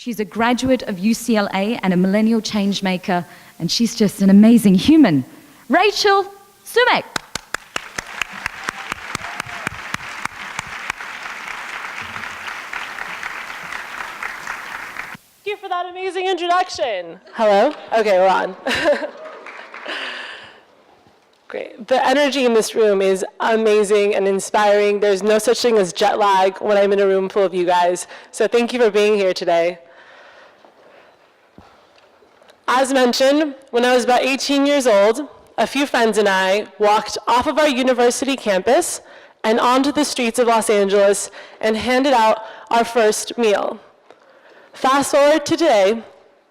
She's a graduate of UCLA and a millennial change maker, and she's just an amazing human. Rachel Sumekh. Thank you for that amazing introduction. Hello? Okay, we're on. Great. The energy in this room is amazing and inspiring. There's no such thing as jet lag when I'm in a room full of you guys. So thank you for being here today. As mentioned, when I was about 18 years old, a few friends and I walked off of our university campus and onto the streets of Los Angeles and handed out our first meal. Fast forward to today,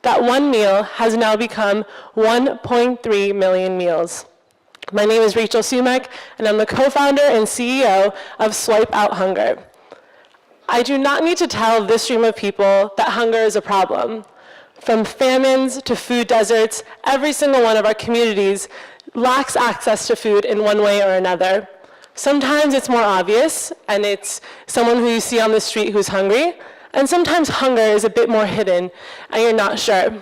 that one meal has now become 1.3 million meals. My name is Rachel Sumekh, and I'm the co-founder and CEO of Swipe Out Hunger. I do not need to tell this stream of people that hunger is a problem. From famines to food deserts, every single one of our communities lacks access to food in one way or another. Sometimes it's more obvious, and it's someone who you see on the street who's hungry, and sometimes hunger is a bit more hidden, and you're not sure.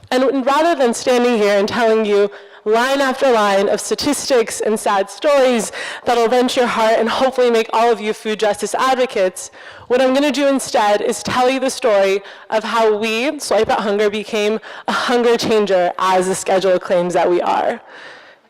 And rather than standing here and telling you line after line of statistics and sad stories that'll wrench your heart and hopefully make all of you food justice advocates, what I'm going to do instead is tell you the story of how we, Swipe Out Hunger, became a hunger changer, as the schedule claims that we are.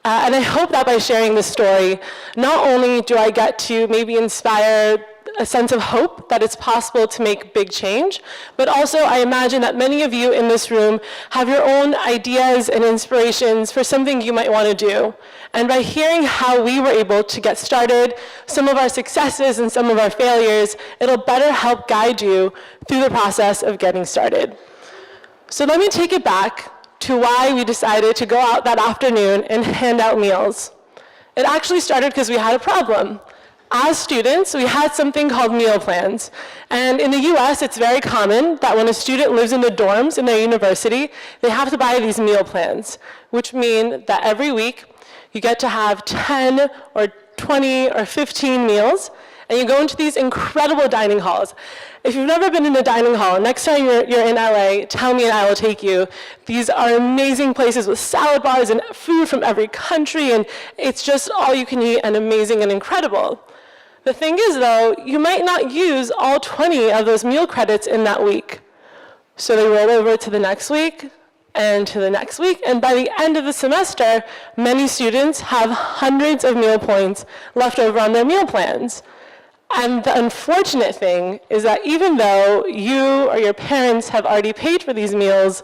And I hope that by sharing this story, not only do I get to maybe inspire a sense of hope that it's possible to make big change, but also I imagine that many of you in this room have your own ideas and inspirations for something you might want to do. And by hearing how we were able to get started, some of our successes and some of our failures, it'll better help guide you through the process of getting started. So let me take it back to why we decided to go out that afternoon and hand out meals. It actually started because we had a problem. As students, we had something called meal plans. And in the US, it's very common that when a student lives in the dorms in their university, they have to buy these meal plans, which mean that every week you get to have 10 or 20 or 15 meals, and you go into these incredible dining halls. If you've never been in a dining hall, next time you're in LA, tell me and I will take you. These are amazing places with salad bars and food from every country, and it's just all you can eat and amazing and incredible. The thing is, though, you might not use all 20 of those meal credits in that week. So they roll over to the next week and to the next week, and by the end of the semester, many students have hundreds of meal points left over on their meal plans. And the unfortunate thing is that even though you or your parents have already paid for these meals,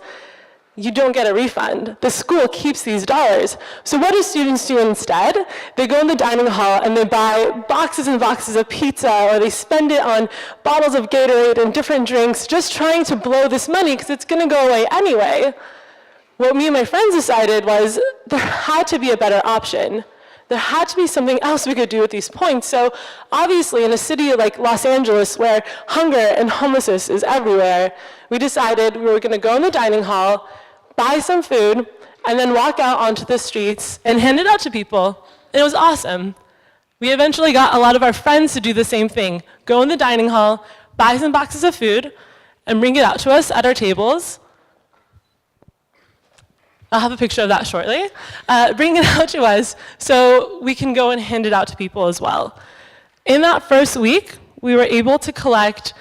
you don't get a refund. The school keeps these dollars. So what do students do instead? They go in the dining hall and they buy boxes and boxes of pizza, or they spend it on bottles of Gatorade and different drinks, just trying to blow this money because it's going to go away anyway. What me and my friends decided was there had to be a better option. There had to be something else we could do with these points. So obviously in a city like Los Angeles, where hunger and homelessness is everywhere, we decided we were going to go in the dining hall, buy some food, and then walk out onto the streets and hand it out to people. And it was awesome. We eventually got a lot of our friends to do the same thing. Go in the dining hall, buy some boxes of food, and bring it out to us at our tables. I'll have a picture of that shortly. Bring it out to us so we can go and hand it out to people as well. In that first week, we were able to collect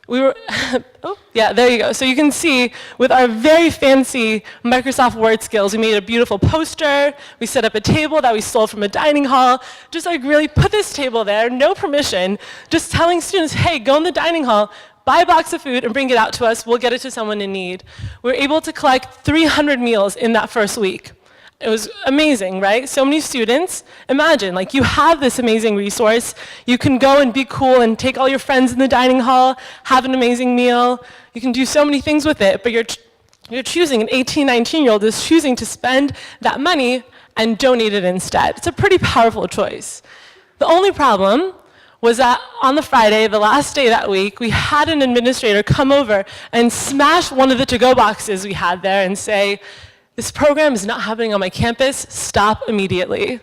oh, yeah, there you go. So you can see with our very fancy Microsoft Word skills, we made a beautiful poster. We set up a table that we stole from a dining hall. Just like really put this table there, no permission, just telling students, hey, go in the dining hall, buy a box of food and bring it out to us. We'll get it to someone in need. We were able to collect 300 meals in that first week. It was amazing, right? So many students. Imagine, like, you have this amazing resource. You can go and be cool and take all your friends in the dining hall, have an amazing meal. You can do so many things with it, but you're choosing, an 18, 19-year-old is choosing to spend that money and donate it instead. It's a pretty powerful choice. The only problem was that on the Friday, the last day that week, we had an administrator come over and smash one of the to-go boxes we had there and say, this program is not happening on my campus, stop immediately.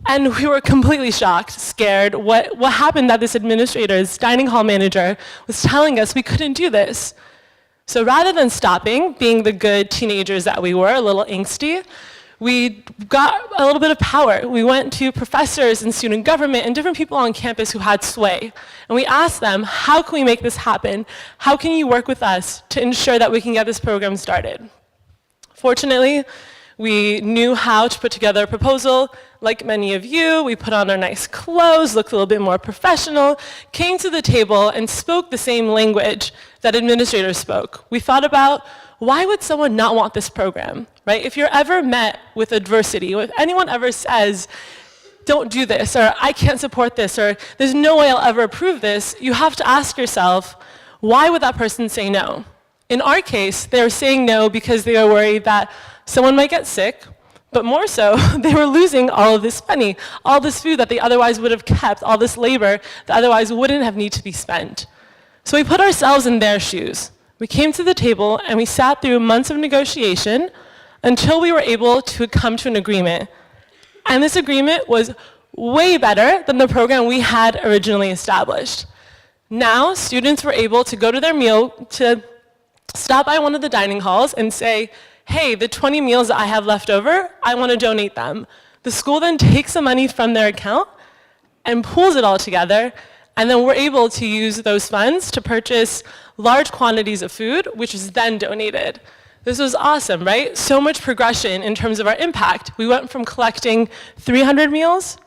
And we were completely shocked, scared. What happened that this administrator's dining hall manager was telling us we couldn't do this. So rather than stopping, being the good teenagers that we were, a little angsty, we got a little bit of power. We went to professors and student government and different people on campus who had sway. And we asked them, how can we make this happen? How can you work with us to ensure that we can get this program started? Fortunately, we knew how to put together a proposal. Like many of you, we put on our nice clothes, looked a little bit more professional, came to the table and spoke the same language that administrators spoke. We thought about, why would someone not want this program, right? If you're ever met with adversity, if anyone ever says, don't do this, or I can't support this, or there's no way I'll ever approve this, you have to ask yourself, why would that person say no? In our case, they were saying no because they were worried that someone might get sick, but more so, they were losing all of this money, all this food that they otherwise would have kept, all this labor that otherwise wouldn't have need to be spent. So we put ourselves in their shoes. We came to the table and we sat through months of negotiation until we were able to come to an agreement. And this agreement was way better than the program we had originally established. Now, students were able to go to their meal, to stop by one of the dining halls and say, hey, the 20 meals that I have left over, I want to donate them. The school then takes the money from their account and pools it all together, and then we're able to use those funds to purchase large quantities of food, which is then donated. This was awesome, right? So much progression in terms of our impact. We went from collecting 300 meals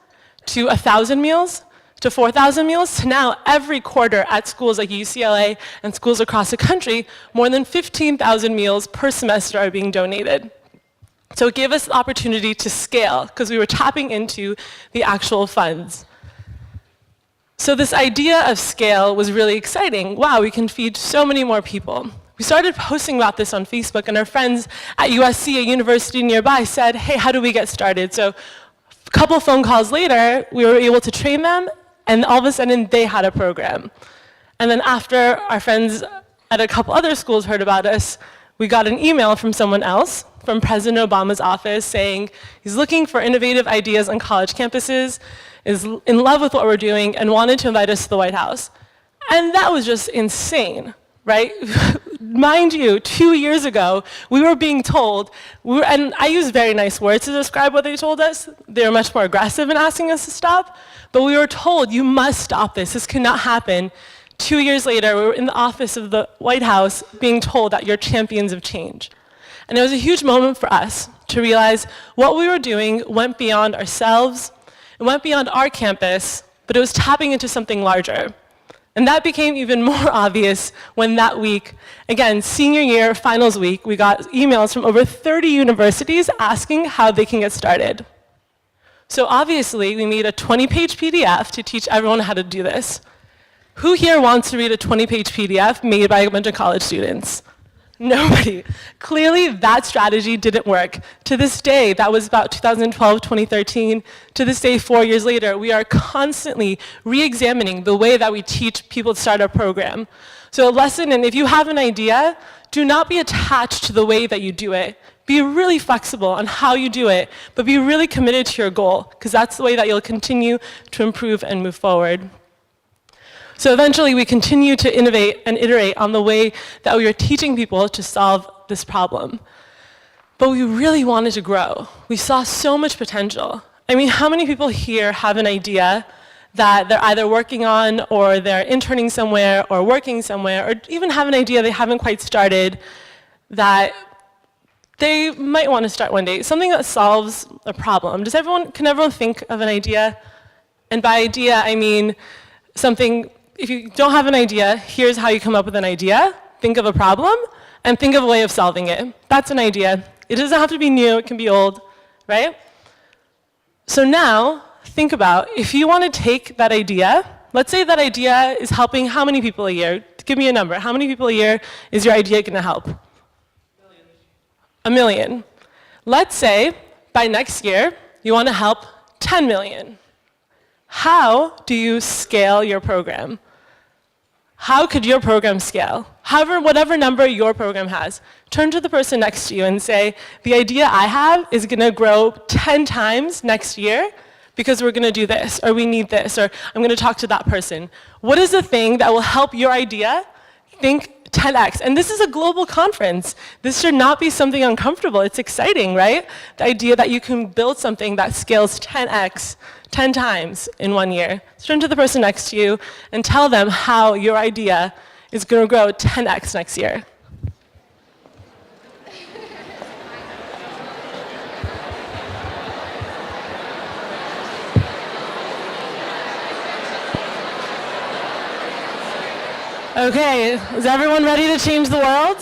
to 1,000 meals to 4,000 meals to now every quarter at schools like UCLA and schools across the country, more than 15,000 meals per semester are being donated. So it gave us the opportunity to scale because we were tapping into the actual funds. So this idea of scale was really exciting. Wow, we can feed so many more people. We started posting about this on Facebook, and our friends at USC, a university nearby, said, hey, how do we get started? So a couple phone calls later, we were able to train them, and all of a sudden, they had a program. And then after our friends at a couple other schools heard about us, we got an email from someone else, from President Obama's office, saying he's looking for innovative ideas on college campuses, is in love with what we're doing, and wanted to invite us to the White House. And that was just insane, right? Mind you, 2 years ago, we were being told, and I use very nice words to describe what they told us. They were much more aggressive in asking us to stop, but we were told, you must stop this. This cannot happen. 2 years later, we were in the office of the White House being told that you're champions of change. And it was a huge moment for us to realize what we were doing went beyond ourselves, it went beyond our campus, but it was tapping into something larger. And that became even more obvious when that week, again, senior year, finals week, we got emails from over 30 universities asking how they can get started. So obviously, we made a 20-page PDF to teach everyone how to do this. Who here wants to read a 20-page PDF made by a bunch of college students? Nobody. Clearly, that strategy didn't work. To this day, that was about 2012, 2013. To this day, 4 years later, we are constantly re-examining the way that we teach people to start our program. So a lesson, and if you have an idea, do not be attached to the way that you do it. Be really flexible on how you do it, but be really committed to your goal, because that's the way that you'll continue to improve and move forward. So eventually, we continue to innovate and iterate on the way that we are teaching people to solve this problem. But we really wanted to grow. We saw so much potential. I mean, how many people here have an idea that they're either working on, or they're interning somewhere, or working somewhere, or even have an idea they haven't quite started that they might want to start one day? Something that solves a problem. Can everyone think of an idea? And by idea, I mean something. If you don't have an idea, here's how you come up with an idea. Think of a problem, and think of a way of solving it. That's an idea. It doesn't have to be new, it can be old, right? So now, think about, if you want to take that idea, let's say that idea is helping how many people a year? Give me a number. How many people a year is your idea going to help? A million. Let's say, by next year, you want to help 10 million. How do you scale your program? How could your program scale? However, whatever number your program has, turn to the person next to you and say, the idea I have is going to grow 10 times next year because we're gonna do this, or we need this, or I'm gonna talk to that person. What is the thing that will help your idea think 10x? And this is a global conference. This should not be something uncomfortable. It's exciting, right? The idea that you can build something that scales 10x, 10 times in 1 year. So turn to the person next to you and tell them how your idea is gonna grow 10x next year. Okay, is everyone ready to change the world?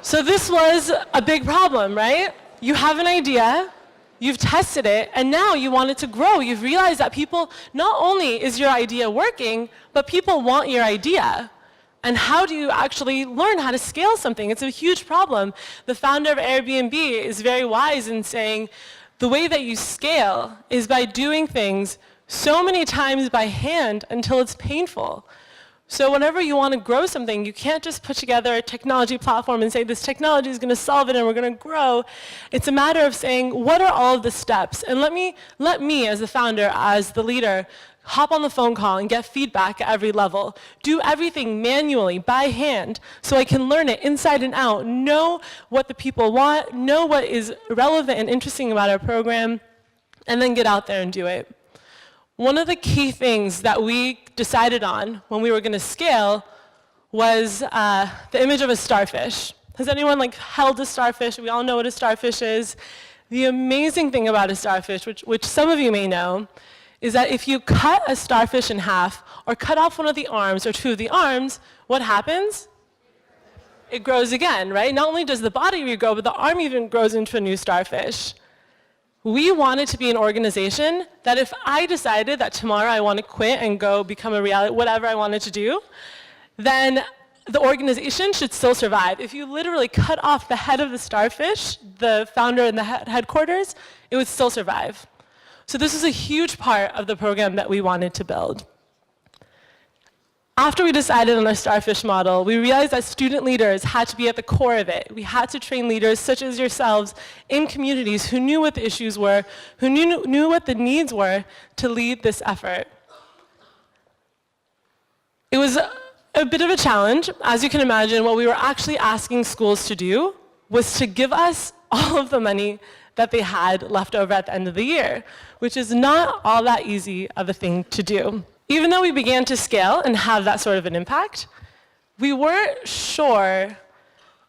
So this was a big problem, right? You have an idea, you've tested it, and now you want it to grow. You've realized that people, not only is your idea working, but people want your idea. And how do you actually learn how to scale something? It's a huge problem. The founder of Airbnb is very wise in saying, the way that you scale is by doing things so many times by hand until it's painful. So whenever you want to grow something, you can't just put together a technology platform and say this technology is going to solve it and we're going to grow. It's a matter of saying, what are all of the steps? And let me as the founder, as the leader, hop on the phone call and get feedback at every level. Do everything manually, by hand, so I can learn it inside and out, know what the people want, know what is relevant and interesting about our program, and then get out there and do it. One of the key things that we decided on when we were going to scale was the image of a starfish. Has anyone held a starfish? We all know what a starfish is. The amazing thing about a starfish, which some of you may know, is that if you cut a starfish in half or cut off one of the arms or two of the arms, what happens? It grows again, right? Not only does the body regrow, but the arm even grows into a new starfish. We wanted to be an organization that if I decided that tomorrow I want to quit and go become a reality, whatever I wanted to do, then the organization should still survive. If you literally cut off the head of the starfish, the founder and the headquarters, it would still survive. So this is a huge part of the program that we wanted to build. After we decided on our starfish model, we realized that student leaders had to be at the core of it. We had to train leaders such as yourselves in communities who knew what the issues were, who knew what the needs were to lead this effort. It was a bit of a challenge. As you can imagine, what we were actually asking schools to do was to give us all of the money that they had left over at the end of the year, which is not all that easy of a thing to do. Even though we began to scale and have that sort of an impact, we weren't sure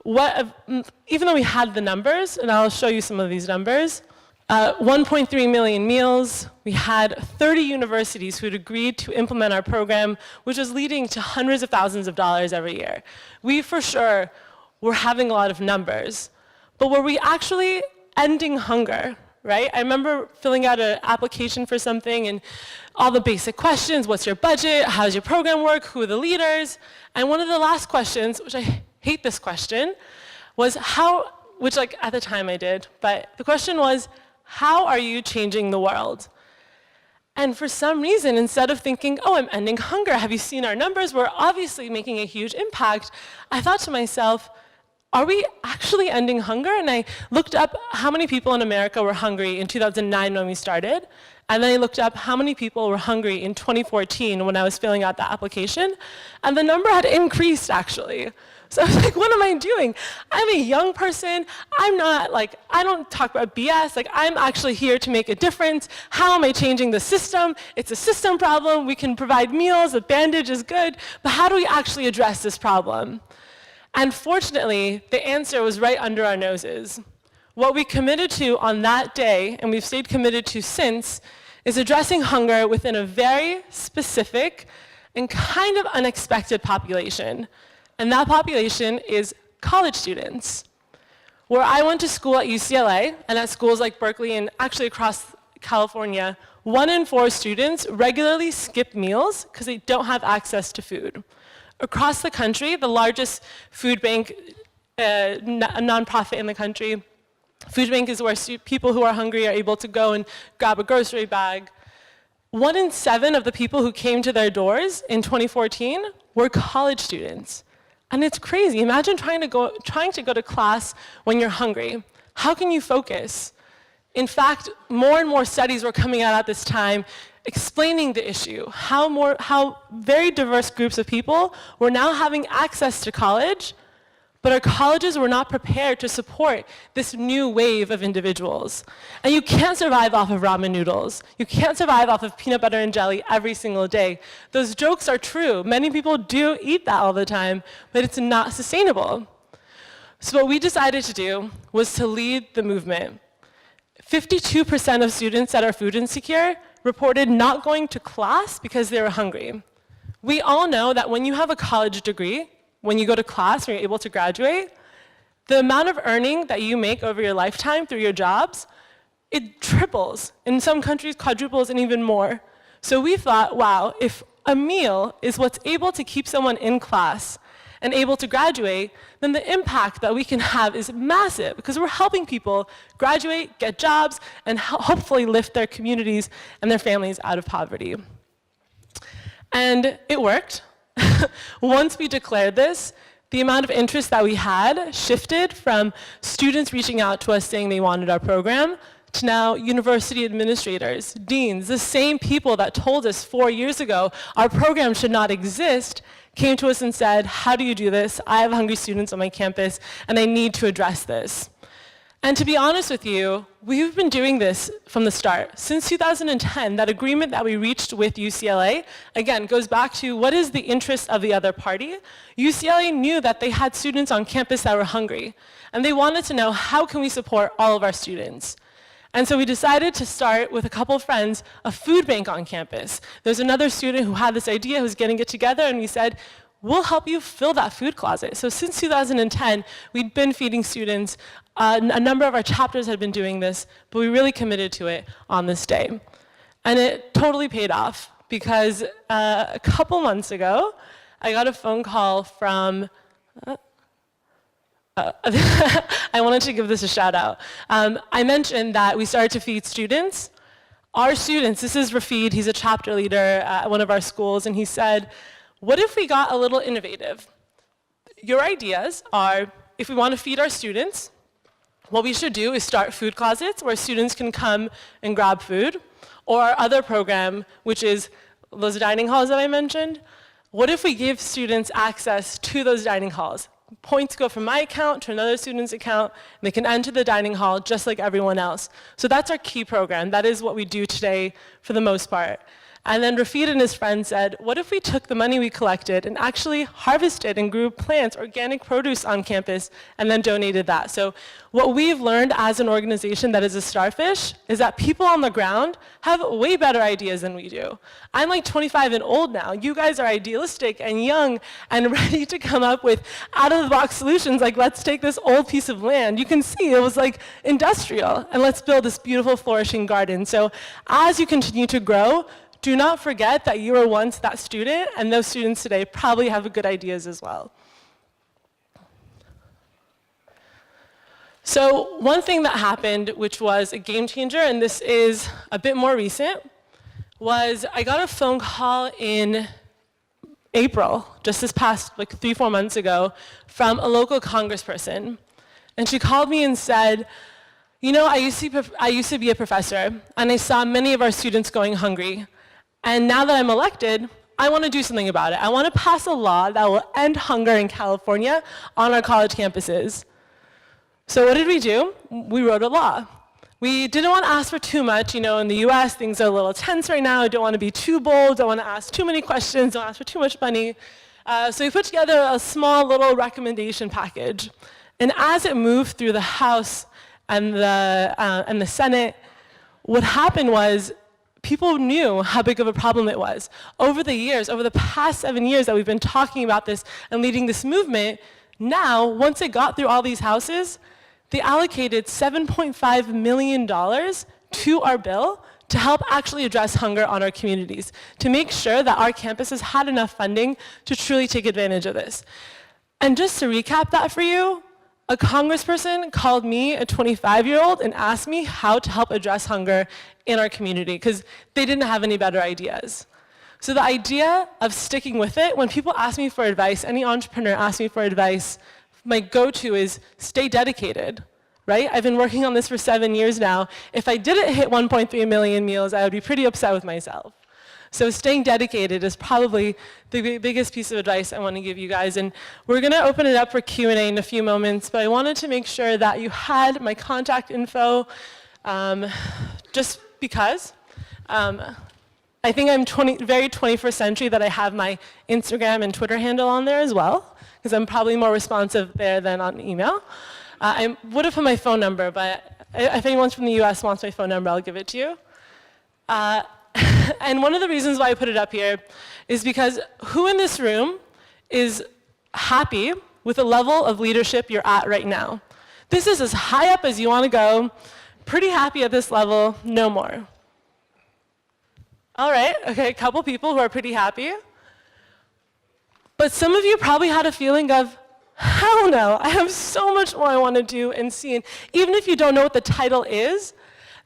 even though we had the numbers, and I'll show you some of these numbers, 1.3 million meals, we had 30 universities who had agreed to implement our program, which was leading to hundreds of thousands of dollars every year. We, for sure, were having a lot of numbers, but were we actually ending hunger? Right? I remember filling out an application for something and all the basic questions, what's your budget, how does your program work, who are the leaders? And one of the last questions, which I hate this question, was which at the time I did, but the question was, how are you changing the world? And for some reason, instead of thinking, oh, I'm ending hunger, have you seen our numbers? We're obviously making a huge impact. I thought to myself, are we actually ending hunger? And I looked up how many people in America were hungry in 2009 when we started. And then I looked up how many people were hungry in 2014 when I was filling out the application. And the number had increased, actually. So I was like, what am I doing? I'm a young person. I don't talk about BS. I'm actually here to make a difference. How am I changing the system? It's a system problem. We can provide meals. A bandage is good. But how do we actually address this problem? And fortunately, the answer was right under our noses. What we committed to on that day, and we've stayed committed to since, is addressing hunger within a very specific and kind of unexpected population. And that population is college students. Where I went to school at UCLA, and at schools like Berkeley and actually across California, 1 in 4 students regularly skip meals because they don't have access to food. Across the country, the largest food bank, a nonprofit in the country, food bank is where people who are hungry are able to go and grab a grocery bag. 1 in 7 of the people who came to their doors in 2014 were college students. And it's crazy. Imagine trying to go to class when you're hungry. How can you focus? In fact, more and more studies were coming out at this time explaining the issue, how very diverse groups of people were now having access to college, but our colleges were not prepared to support this new wave of individuals. And you can't survive off of ramen noodles. You can't survive off of peanut butter and jelly every single day. Those jokes are true. Many people do eat that all the time, but it's not sustainable. So what we decided to do was to lead the movement. 52% of students that are food insecure reported not going to class because they were hungry. We all know that when you have a college degree, when you go to class, when you're able to graduate, the amount of earning that you make over your lifetime through your jobs, it triples. In some countries, quadruples and even more. So we thought, wow, if a meal is what's able to keep someone in class and able to graduate, then the impact that we can have is massive because we're helping people graduate, get jobs, and hopefully lift their communities and their families out of poverty. And it worked. Once we declared this, the amount of interest that we had shifted from students reaching out to us saying they wanted our program to now university administrators, deans, the same people that told us 4 years ago our program should not exist, came to us and said, how do you do this? I have hungry students on my campus, and I need to address this. And to be honest with you, we've been doing this from the start. Since 2010, that agreement that we reached with UCLA, again, goes back to what is the interest of the other party. UCLA knew that they had students on campus that were hungry, and they wanted to know how can we support all of our students. And so we decided to start with a couple of friends, a food bank on campus. There's another student who had this idea, who's getting it together, and we said, we'll help you fill that food closet. So since 2010, we'd been feeding students. A number of our chapters had been doing this, but we really committed to it on this day. And it totally paid off, because a couple months ago, I got a phone call from, I wanted to give this a shout out. I mentioned that we started to feed students. Our students, this is Rafid, he's a chapter leader at one of our schools, and he said, what if we got a little innovative? Your ideas are, if we want to feed our students, what we should do is start food closets where students can come and grab food, or our other program, which is those dining halls that I mentioned. What if we give students access to those dining halls? Points go from my account to another student's account, and they can enter the dining hall just like everyone else. So that's our key program. That is what we do today for the most part. And then Rafid and his friends said, what if we took the money we collected and actually harvested and grew plants, organic produce on campus, and then donated that? So what we've learned as an organization that is a starfish is that people on the ground have way better ideas than we do. I'm like 25 and old now. You guys are idealistic and young and ready to come up with out-of-the-box solutions, like let's take this old piece of land. You can see it was like industrial, and let's build this beautiful flourishing garden. So as you continue to grow, do not forget that you were once that student, and those students today probably have good ideas as well. So one thing that happened, which was a game changer, and this is a bit more recent, was I got a phone call in April, just this past like 3-4 months ago, from a local congressperson. And she called me and said, you know, I used to be a professor, and I saw many of our students going hungry. And now that I'm elected, I want to do something about it. I want to pass a law that will end hunger in California on our college campuses. So what did we do? We wrote a law. We didn't want to ask for too much. You know, in the US, things are a little tense right now. I don't want to be too bold. Don't want to ask too many questions. Don't ask for too much money. So we put together a small little recommendation package. And as it moved through the House and the Senate, what happened was people knew how big of a problem it was. Over the years, over the past 7 years that we've been talking about this and leading this movement, now, once it got through all these houses, they allocated $7.5 million to our bill to help actually address hunger on our communities, to make sure that our campuses had enough funding to truly take advantage of this. And just to recap that for you, a congressperson called me, a 25-year-old, and asked me how to help address hunger in our community, because they didn't have any better ideas. So the idea of sticking with it, when people ask me for advice, any entrepreneur asks me for advice, my go-to is stay dedicated. right? I've been working on this for 7 years now. If I didn't hit 1.3 million meals, I would be pretty upset with myself. So staying dedicated is probably the biggest piece of advice I want to give you guys. And we're going to open it up for Q&A in a few moments, but I wanted to make sure that you had my contact info just because. I think I'm very 21st century that I have my Instagram and Twitter handle on there as well, because I'm probably more responsive there than on email. I would have put my phone number, but if anyone from the US wants my phone number, I'll give it to you. And one of the reasons why I put it up here is because who in this room is happy with the level of leadership you're at right now? This is as high up as you want to go, pretty happy at this level, no more. All right, okay, a couple people who are pretty happy. But some of you probably had a feeling of, hell no, I have so much more I want to do and see. And even if you don't know what the title is,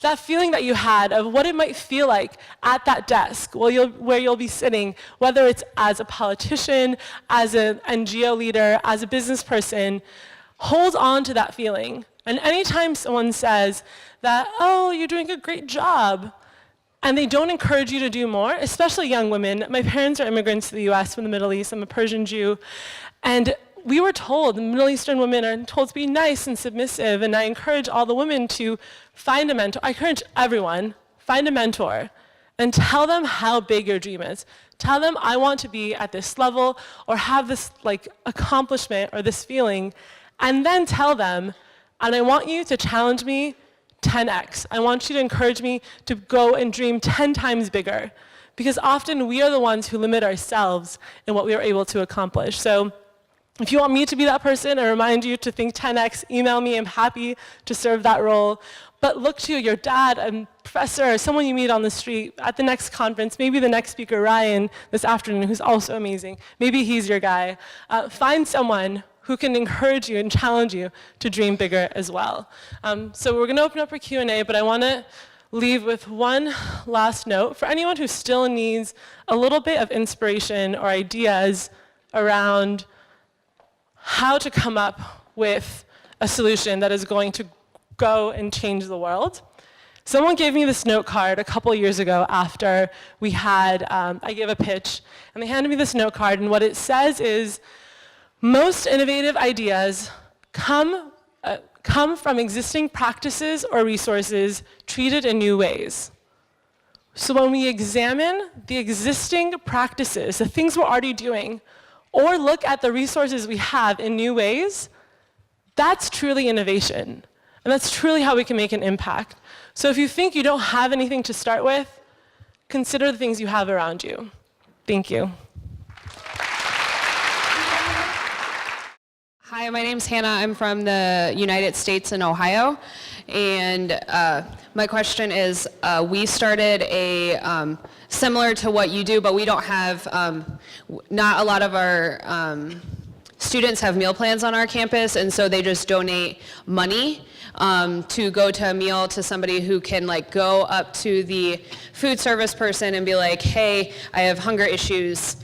that feeling that you had of what it might feel like at that desk where you'll be sitting, whether it's as a politician, as an NGO leader, as a business person, hold on to that feeling. And anytime someone says that, oh, you're doing a great job, and they don't encourage you to do more, especially young women. My parents are immigrants to the US from the Middle East. I'm a Persian Jew. And we were told, Middle Eastern women are told to be nice and submissive, and I encourage all the women to find a mentor. I encourage everyone, find a mentor, and tell them how big your dream is. Tell them, I want to be at this level, or have this accomplishment, or this feeling, and then tell them, and I want you to challenge me 10x. I want you to encourage me to go and dream 10 times bigger, because often we are the ones who limit ourselves in what we are able to accomplish. So if you want me to be that person and remind you to think 10x, email me. I'm happy to serve that role. But look to your dad, a professor, or someone you meet on the street at the next conference, maybe the next speaker, Ryan, this afternoon, who's also amazing. Maybe he's your guy. Find someone who can encourage you and challenge you to dream bigger as well. So we're going to open up for Q&A, but I want to leave with one last note for anyone who still needs a little bit of inspiration or ideas around how to come up with a solution that is going to go and change the world. Someone gave me this note card a couple years ago after we had, I gave a pitch, and they handed me this note card, and what it says is, most innovative ideas come from existing practices or resources treated in new ways. So when we examine the existing practices, the things we're already doing, or look at the resources we have in new ways, that's truly innovation. And that's truly how we can make an impact. So if you think you don't have anything to start with, consider the things you have around you. Thank you. Hi, my name's Hannah. I'm from the United States in Ohio. And my question is, we started a, similar to what you do, but we don't have, not a lot of our students have meal plans on our campus, and so they just donate money to go to a meal to somebody who can go up to the food service person and be like, hey, I have hunger issues.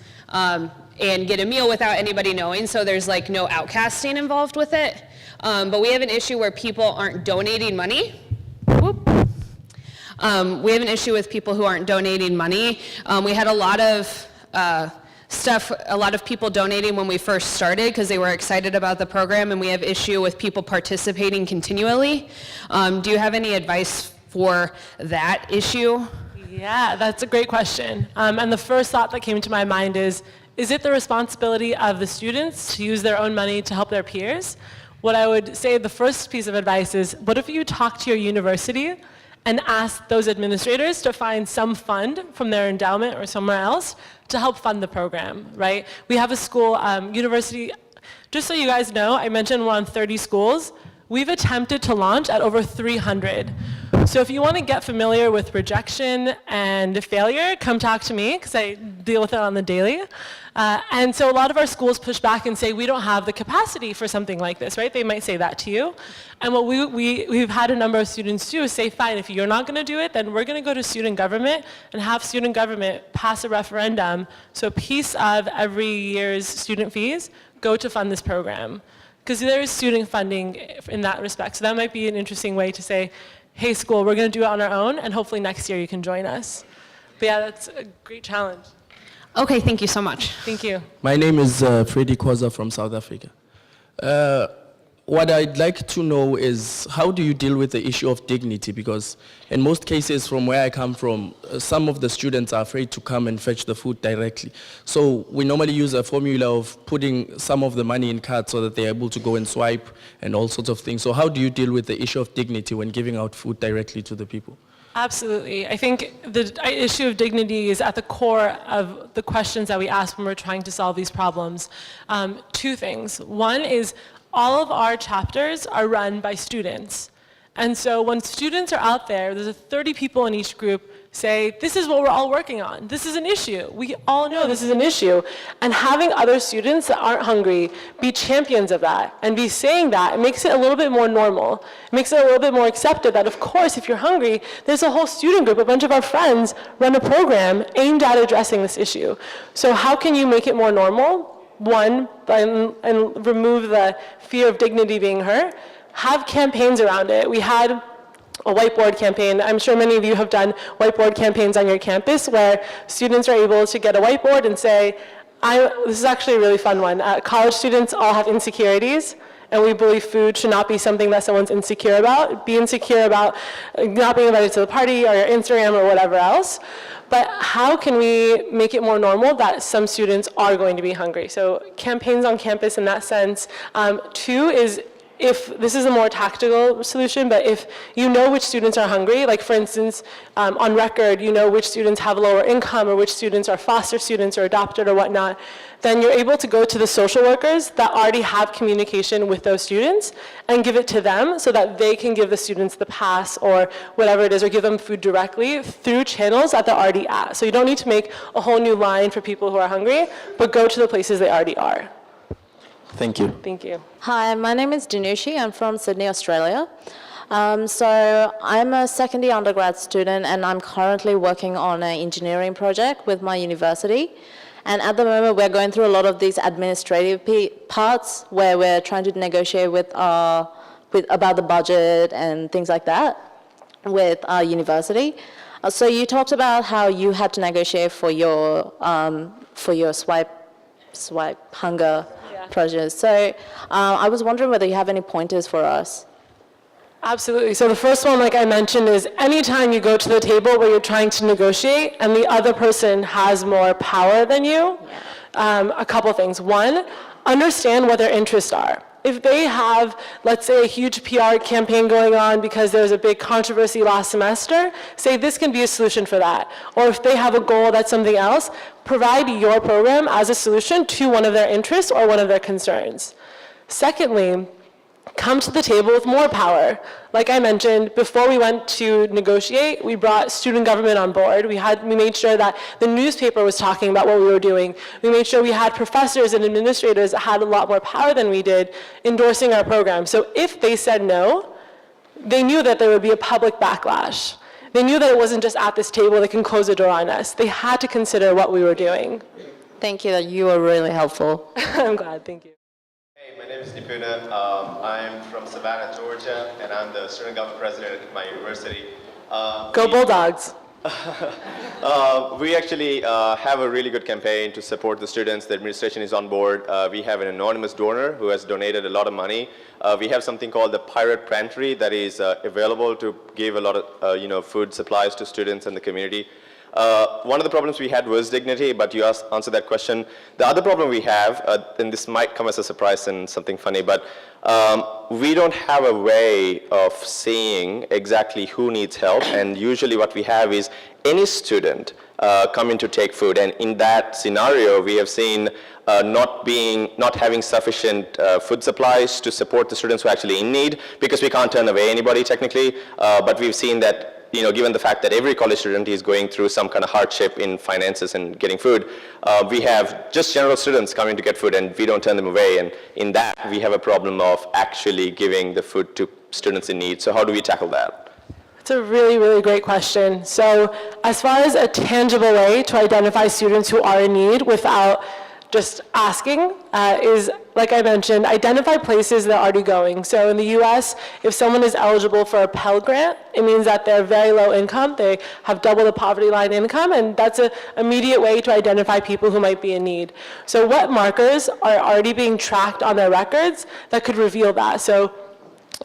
And get a meal without anybody knowing, so there's no outcasting involved with it. But we have an issue where people aren't donating money. Whoop. We have an issue with people who aren't donating money. We had a lot of a lot of people donating when we first started because they were excited about the program, and we have issue with people participating continually. Do you have any advice for that issue? Yeah, that's a great question. And the first thought that came to my mind is it the responsibility of the students to use their own money to help their peers? What I would say, the first piece of advice is, what if you talk to your university and ask those administrators to find some fund from their endowment or somewhere else to help fund the program, right? We have a school, university, just so you guys know, I mentioned we're on 30 schools. We've attempted to launch at over 300. So if you want to get familiar with rejection and failure, come talk to me, because I deal with it on the daily. And so a lot of our schools push back and say, we don't have the capacity for something like this, right? They might say that to you. And what we've had a number of students do is say, fine, if you're not going to do it, then we're going to go to student government and have student government pass a referendum, so a piece of every year's student fees go to fund this program. because there is student funding in that respect. So that might be an interesting way to say, hey, school, we're going to do it on our own, and hopefully next year you can join us. But yeah, that's a great challenge. Okay, thank you so much. Thank you. My name is Freddy Kwaza from South Africa. What I'd like to know is, how do you deal with the issue of dignity? Because in most cases, from where I come from, some of the students are afraid to come and fetch the food directly. So we normally use a formula of putting some of the money in cards so that they're able to go and swipe and all sorts of things. So how do you deal with the issue of dignity when giving out food directly to the people? Absolutely. I think the issue of dignity is at the core of the questions that we ask when we're trying to solve these problems. Two things. One is all of our chapters are run by students. And so when students are out there, there's 30 people in each group say, this is what we're all working on. This is an issue. We all know this is an issue. And having other students that aren't hungry be champions of that and be saying that, it makes it a little bit more normal. It makes it a little bit more accepted that, of course, if you're hungry, there's a whole student group, a bunch of our friends run a program aimed at addressing this issue. So how can you make it more normal? One, and remove the fear of dignity being hurt. Have campaigns around it. We had a whiteboard campaign. I'm sure many of you have done whiteboard campaigns on your campus where students are able to get a whiteboard and say, this is actually a really fun one. College students all have insecurities, and we believe food should not be something that someone's insecure about. Be insecure about not being invited to the party or your Instagram or whatever else. But how can we make it more normal that some students are going to be hungry? So campaigns on campus in that sense. Two is, if this is a more tactical solution, but if you know which students are hungry, like for instance, on record, you know which students have lower income or which students are foster students or adopted or whatnot, then you're able to go to the social workers that already have communication with those students and give it to them so that they can give the students the pass or whatever it is, or give them food directly through channels that they're already at. So you don't need to make a whole new line for people who are hungry, but go to the places they already are. Thank you. Thank you. Hi, my name is Danushi. I'm from Sydney, Australia. So I'm a second year undergrad student, and I'm currently working on an engineering project with my university. And at the moment, we're going through a lot of these administrative parts where we're trying to negotiate about the budget and things like that with our university. So you talked about how you had to negotiate for your swipe hunger project. So I was wondering whether you have any pointers for us. Absolutely. So the first one, like I mentioned, is anytime you go to the table where you're trying to negotiate and the other person has more power than you, a couple things. One, understand what their interests are. If they have, let's say, a huge PR campaign going on because there's a big controversy last semester, say this can be a solution for that. Or if they have a goal that's something else, provide your program as a solution to one of their interests or one of their concerns. Secondly, come to the table with more power. Like I mentioned, before we went to negotiate, we brought student government on board. We made sure that the newspaper was talking about what we were doing. We made sure we had professors and administrators that had a lot more power than we did endorsing our program. So if they said no, they knew that there would be a public backlash. They knew that it wasn't just at this table they can close the door on us. They had to consider what we were doing. Thank you. You were really helpful. I'm glad. Thank you. Hey, my name is Nipuna. I'm from Savannah, Georgia, and I'm the student government president at my university. Go Bulldogs. We actually have a really good campaign to support the students. The administration is on board. We have an anonymous donor who has donated a lot of money. We have something called the Pirate Pantry that is available to give a lot of food supplies to students in the community. One of the problems we had was dignity, but you answered that question. The other problem we have, and this might come as a surprise and something funny, but we don't have a way of seeing exactly who needs help, and usually what we have is any student coming to take food, and in that scenario we have seen not having sufficient food supplies to support the students who are actually in need, because we can't turn away anybody technically, but we've seen that given the fact that every college student is going through some kind of hardship in finances and getting food, we have just general students coming to get food and we don't turn them away, and in that we have a problem of actually giving the food to students in need. So how do we tackle that? It's a really, really great question. So as far as a tangible way to identify students who are in need without just asking is, like I mentioned, identify places they're already going. So in the US, if someone is eligible for a Pell Grant, it means that they're very low income, they have double the poverty line income, and that's an immediate way to identify people who might be in need. So what markers are already being tracked on their records that could reveal that? So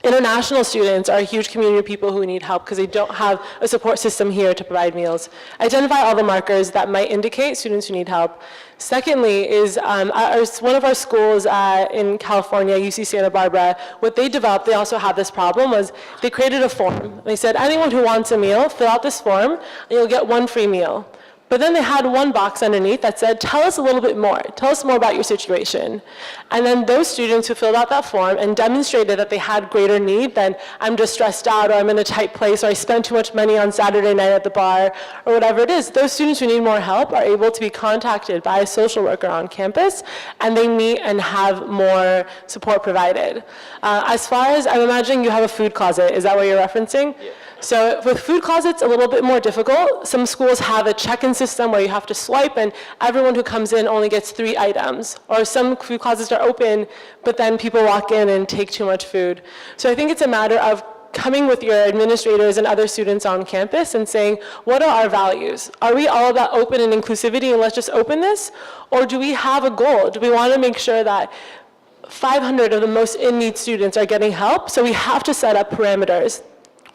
international students are a huge community of people who need help because they don't have a support system here to provide meals. Identify all the markers that might indicate students who need help. Secondly is one of our schools in California, UC Santa Barbara, what they developed, they also had this problem, was they created a form. They said, anyone who wants a meal, fill out this form, and you'll get one free meal. But then they had one box underneath that said, tell us a little bit more. Tell us more about your situation. And then those students who filled out that form and demonstrated that they had greater need than I'm just stressed out, or I'm in a tight place, or I spent too much money on Saturday night at the bar, or whatever it is, those students who need more help are able to be contacted by a social worker on campus, and they meet and have more support provided. As far as, I'm imagining you have a food closet. Is that what you're referencing? Yeah. So with food closets, a little bit more difficult. Some schools have a check-in system where you have to swipe and everyone who comes in only gets 3 items. Or some food closets are open, but then people walk in and take too much food. So I think it's a matter of coming with your administrators and other students on campus and saying, what are our values? Are we all about open and inclusivity and let's just open this? Or do we have a goal? Do we want to make sure that 500 of the most in-need students are getting help? So we have to set up parameters.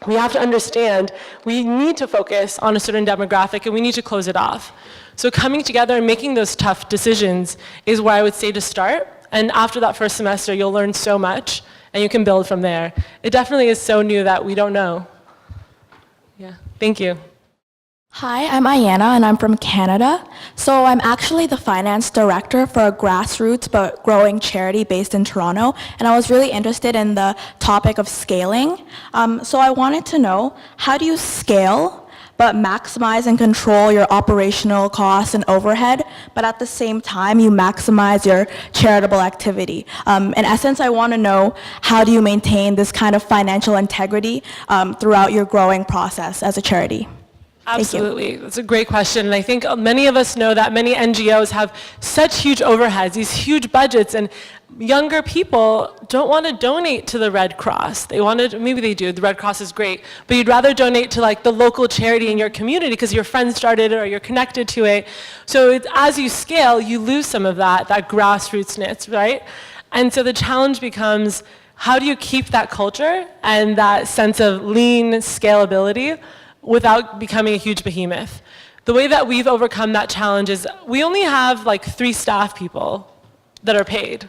We have to understand we need to focus on a certain demographic and we need to close it off. So coming together and making those tough decisions is where I would say to start. And after that first semester, you'll learn so much and you can build from there. It definitely is so new that we don't know. Yeah, thank you. Hi, I'm Ayana and I'm from Canada. So I'm actually the finance director for a grassroots but growing charity based in Toronto, and I was really interested in the topic of scaling. So I wanted to know, how do you scale but maximize and control your operational costs and overhead, but at the same time you maximize your charitable activity? In essence, I want to know, how do you maintain this kind of financial integrity throughout your growing process as a charity? Absolutely. That's a great question. And I think many of us know that many NGOs have such huge overheads, these huge budgets, and younger people don't want to donate to the Red Cross. They want to, maybe they do, the Red Cross is great, but you'd rather donate to like the local charity in your community because your friends started it or you're connected to it. So as you scale, you lose some of that grassrootsness, right? And so the challenge becomes, how do you keep that culture and that sense of lean scalability without becoming a huge behemoth? The way that we've overcome that challenge is we only have like 3 staff people that are paid.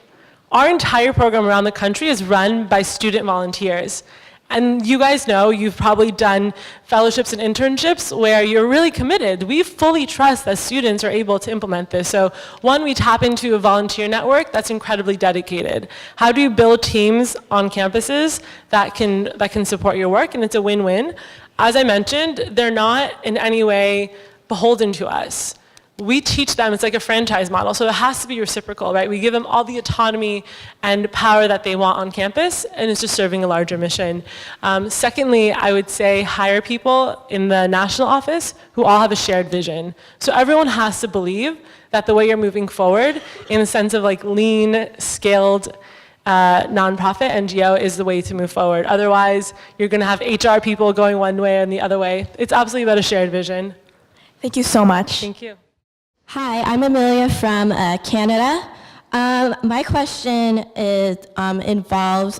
Our entire program around the country is run by student volunteers. And you guys know, you've probably done fellowships and internships where you're really committed. We fully trust that students are able to implement this. So one, we tap into a volunteer network that's incredibly dedicated. How do you build teams on campuses that can support your work? And it's a win-win. As I mentioned, they're not in any way beholden to us. We teach them, it's like a franchise model, so it has to be reciprocal, right? We give them all the autonomy and power that they want on campus, and it's just serving a larger mission. Secondly, I would say hire people in the national office who all have a shared vision. So everyone has to believe that the way you're moving forward, in the sense of like lean, scaled, nonprofit NGO is the way to move forward. Otherwise, you're going to have HR people going one way and the other way. It's absolutely about a shared vision. Thank you so much. Thank you. Hi, I'm Amelia from Canada. My question is, involves,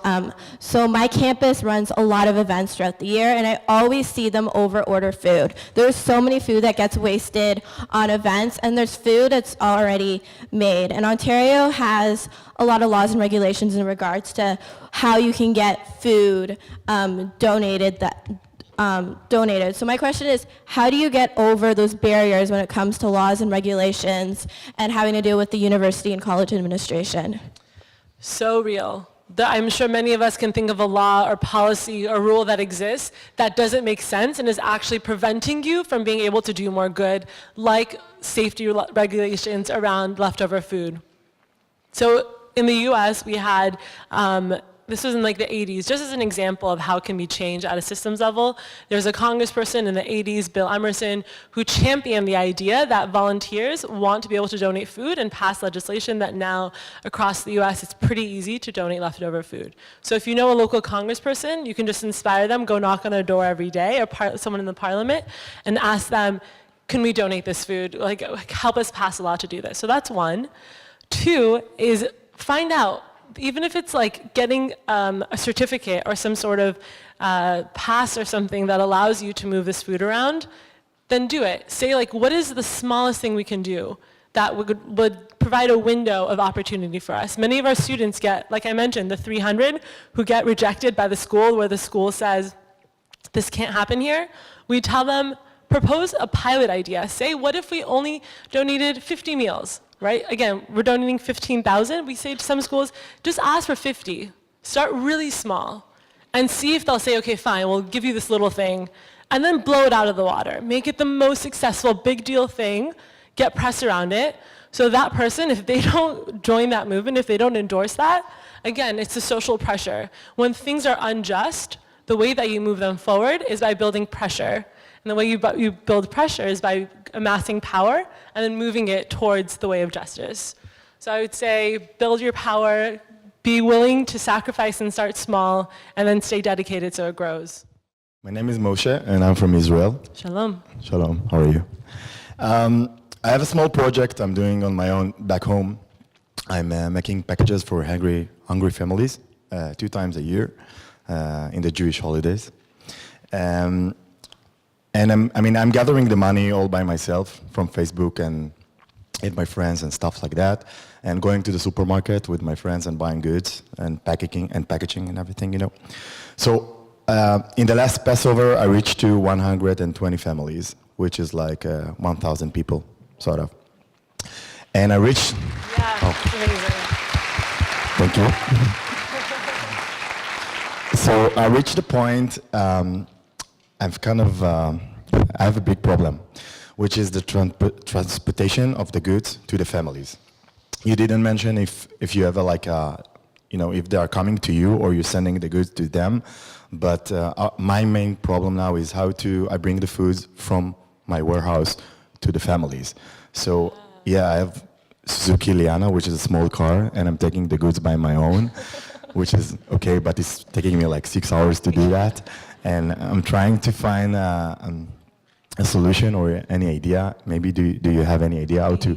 so my campus runs a lot of events throughout the year, and I always see them over-order food. There's so many food that gets wasted on events, and there's food that's already made. And Ontario has a lot of laws and regulations in regards to how you can get food donated. So my question is, how do you get over those barriers when it comes to laws and regulations and having to deal with the university and college administration? So real. I'm sure many of us can think of a law or policy or rule that exists that doesn't make sense and is actually preventing you from being able to do more good, like safety regulations around leftover food. So in the US, we had this was in like the 80s, just as an example of how it can be changed at a systems level. There's a congressperson in the 80s, Bill Emerson, who championed the idea that volunteers want to be able to donate food and passed legislation that now across the US it's pretty easy to donate leftover food. So if you know a local congressperson, you can just inspire them, go knock on their door every day, or someone in the parliament, and ask them, can we donate this food? Like, help us pass a law to do this. So that's one. Two is find out, even if it's like getting a certificate or some sort of pass or something that allows you to move this food around, then do it. Say like, what is the smallest thing we can do that would provide a window of opportunity for us? Many of our students get, like I mentioned, the 300 who get rejected by the school where the school says, this can't happen here. We tell them, propose a pilot idea. Say, what if we only donated 50 meals? Right? Again, we're donating 15,000. We say to some schools, just ask for 50. Start really small and see if they'll say, okay, fine, we'll give you this little thing, and then blow it out of the water. Make it the most successful, big deal thing, get press around it. So that person, if they don't join that movement, if they don't endorse that, again, it's the social pressure. When things are unjust, the way that you move them forward is by building pressure. And the way you build pressure is by amassing power and then moving it towards the way of justice. So I would say build your power, be willing to sacrifice and start small, and then stay dedicated so it grows. My name is Moshe, and I'm from Israel. Shalom. Shalom, how are you? I have a small project I'm doing on my own back home. I'm making packages for hungry families 2 times a year in the Jewish holidays. And I'm gathering the money all by myself from Facebook and my friends and stuff like that, and going to the supermarket with my friends and buying goods and packaging and everything, you know. So in the last Passover, I reached to 120 families, which is like 1,000 people, sort of. And I reached... Yeah, that's amazing. Thank you. So I reached the point, I have a big problem, which is the transportation of the goods to the families. You didn't mention if you have if they are coming to you or you're sending the goods to them, but my main problem now is I bring the foods from my warehouse to the families. So yeah, I have Suzuki Liana, which is a small car, and I'm taking the goods by my own, which is okay, but it's taking me like 6 hours to do that. And I'm trying to find a solution or any idea. Maybe do you have any idea how to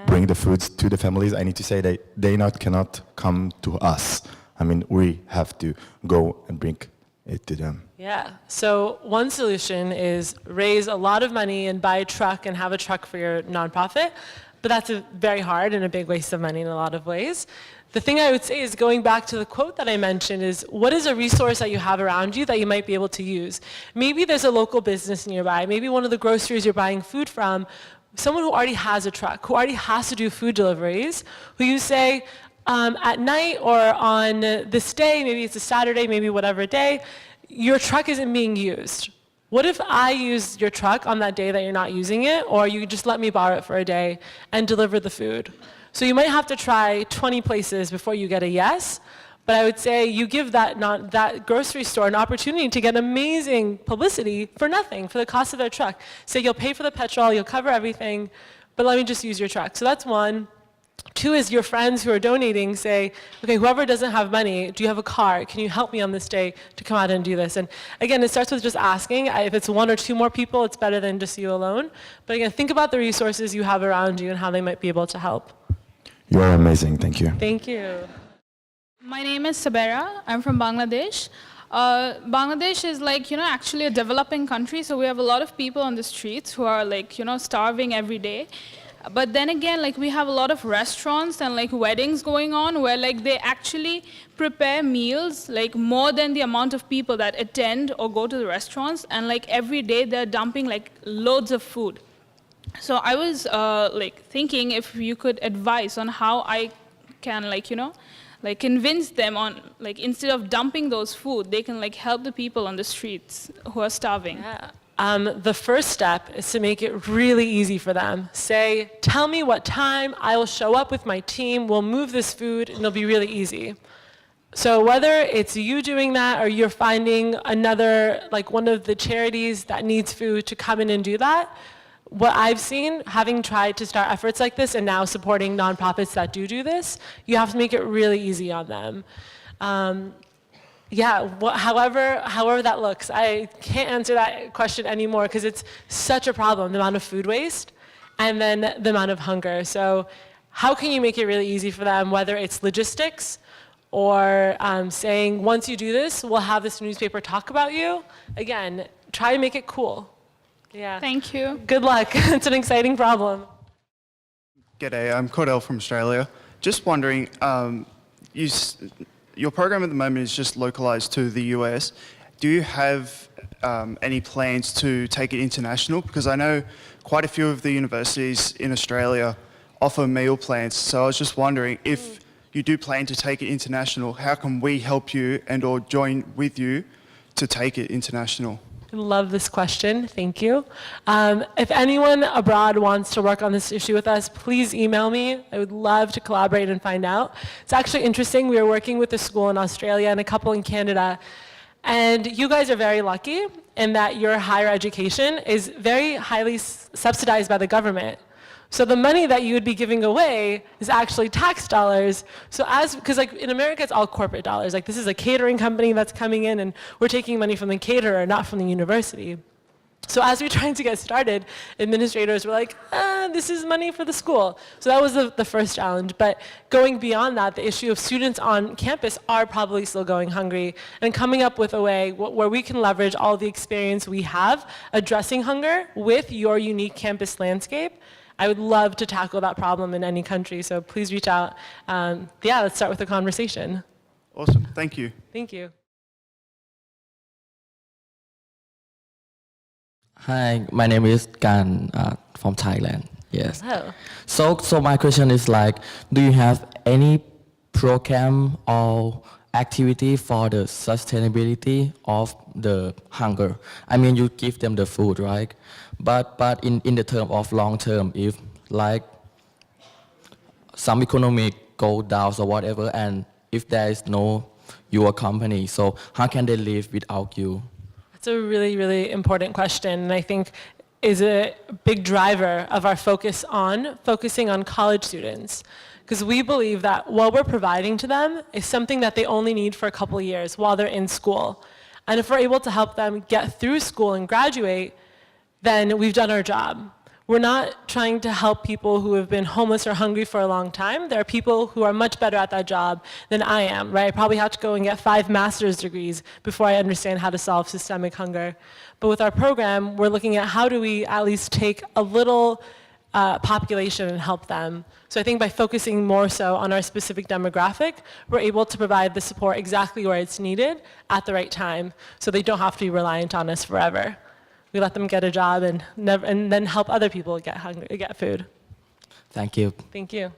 bring the foods to the families? I need to say that they cannot come to us. I mean, we have to go and bring it to them. Yeah, so one solution is raise a lot of money and buy a truck and have a truck for your nonprofit, but that's very hard and a big waste of money in a lot of ways. The thing I would say is, going back to the quote that I mentioned, is what is a resource that you have around you that you might be able to use? Maybe there's a local business nearby, maybe one of the groceries you're buying food from, someone who already has a truck, who already has to do food deliveries, who you say, at night or on this day, maybe it's a Saturday, maybe whatever day, your truck isn't being used. What if I use your truck on that day that you're not using it, or you just let me borrow it for a day and deliver the food? So you might have to try 20 places before you get a yes, but I would say you give that grocery store an opportunity to get amazing publicity for nothing, for the cost of their truck. Say you'll pay for the petrol, you'll cover everything, but let me just use your truck. So that's one. Two is your friends who are donating say, okay, whoever doesn't have money, do you have a car? Can you help me on this day to come out and do this? And again, it starts with just asking. If it's 1 or 2 more people, it's better than just you alone. But again, think about the resources you have around you and how they might be able to help. You are amazing, thank you. Thank you. My name is Sabera. I'm from Bangladesh. Bangladesh is actually a developing country, so we have a lot of people on the streets who are starving every day. But then again, we have a lot of restaurants and weddings going on where they actually prepare meals more than the amount of people that attend or go to the restaurants, and every day they're dumping loads of food. So I was thinking if you could advise on how I can convince them on instead of dumping those food, they can help the people on the streets who are starving. Yeah. The first step is to make it really easy for them. Say, tell me what time, I will show up with my team, we'll move this food, and it'll be really easy. So whether it's you doing that or you're finding another, like one of the charities that needs food to come in and do that, what I've seen, having tried to start efforts like this and now supporting nonprofits that do this, you have to make it really easy on them. However that looks. I can't answer that question anymore because it's such a problem, the amount of food waste and then the amount of hunger. So how can you make it really easy for them, whether it's logistics or saying, once you do this, we'll have this newspaper talk about you. Again, try to make it cool. Yeah. Thank you. Good luck. It's an exciting problem. G'day, I'm Cordell from Australia. Just wondering, your program at the moment is just localized to the US. Do you have any plans to take it international? Because I know quite a few of the universities in Australia offer meal plans. So I was just wondering, if you do plan to take it international, how can we help you and or join with you to take it international? I love this question, thank you. If anyone abroad wants to work on this issue with us, please email me. I would love to collaborate and find out. It's actually interesting, we were working with a school in Australia and a couple in Canada, and you guys are very lucky in that your higher education is very highly subsidized by the government. So the money that you would be giving away is actually tax dollars. So because like in America, it's all corporate dollars. Like this is a catering company that's coming in and we're taking money from the caterer, not from the university. So as we're trying to get started, administrators were like, this is money for the school. So that was the first challenge. But going beyond that, the issue of students on campus are probably still going hungry, and coming up with a way where we can leverage all the experience we have addressing hunger with your unique campus landscape. I would love to tackle that problem in any country, so please reach out. Let's start with a conversation. Awesome, thank you. Thank you. Hi, my name is Gan from Thailand. Yes. Hello. So my question is like, do you have any program or activity for the sustainability of the hunger? I mean, you give them the food, right? But in the term of long term, if like some economic go down or whatever, and if there is no your company, so how can they live without you? That's a really, really important question, and I think is a big driver of our focusing on college students. Because we believe that what we're providing to them is something that they only need for a couple of years while they're in school. And if we're able to help them get through school and graduate, then we've done our job. We're not trying to help people who have been homeless or hungry for a long time. There are people who are much better at that job than I am, right? I probably have to go and get 5 master's degrees before I understand how to solve systemic hunger. But with our program, we're looking at how do we at least take a little population and help them. So I think by focusing more so on our specific demographic, we're able to provide the support exactly where it's needed at the right time, so they don't have to be reliant on us forever. We let them get a job and then help other people get food. Thank you. Thank you.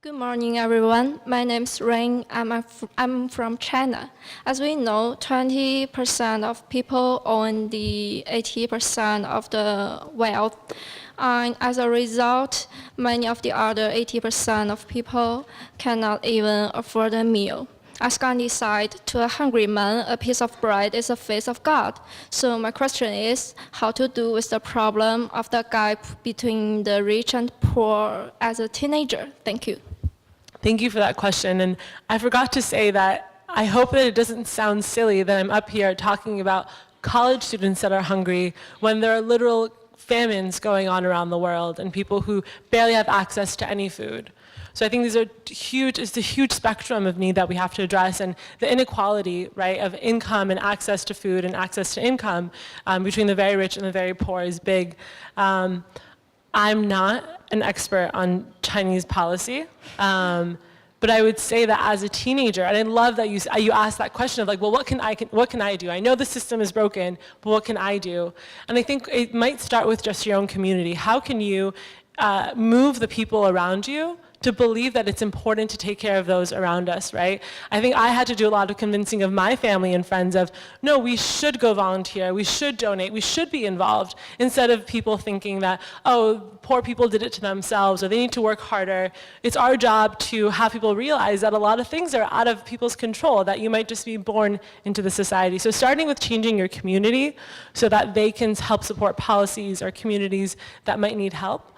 Good morning, everyone. My name is Rain. I'm from China. As we know, 20% of people own the 80% of the wealth. And as a result, many of the other 80% of people cannot even afford a meal. As Gandhi said, to a hungry man, a piece of bread is a face of God. So my question is, how to do with the problem of the gap between the rich and poor as a teenager? Thank you. Thank you for that question. And I forgot to say that I hope that it doesn't sound silly that I'm up here talking about college students that are hungry when there are literal famines going on around the world and people who barely have access to any food. So I think it's a huge spectrum of need that we have to address, and the inequality, right, of income and access to food and access to income between the very rich and the very poor is big. I'm not an expert on Chinese policy, but I would say that as a teenager, and I love that you asked that question of like, well, what can I do? I know the system is broken, but what can I do? And I think it might start with just your own community. How can you move the people around you to believe that it's important to take care of those around us, right? I think I had to do a lot of convincing of my family and friends of, no, we should go volunteer, we should donate, we should be involved, instead of people thinking that, oh, poor people did it to themselves, or they need to work harder. It's our job to have people realize that a lot of things are out of people's control, that you might just be born into the society. So starting with changing your community so that they can help support policies or communities that might need help.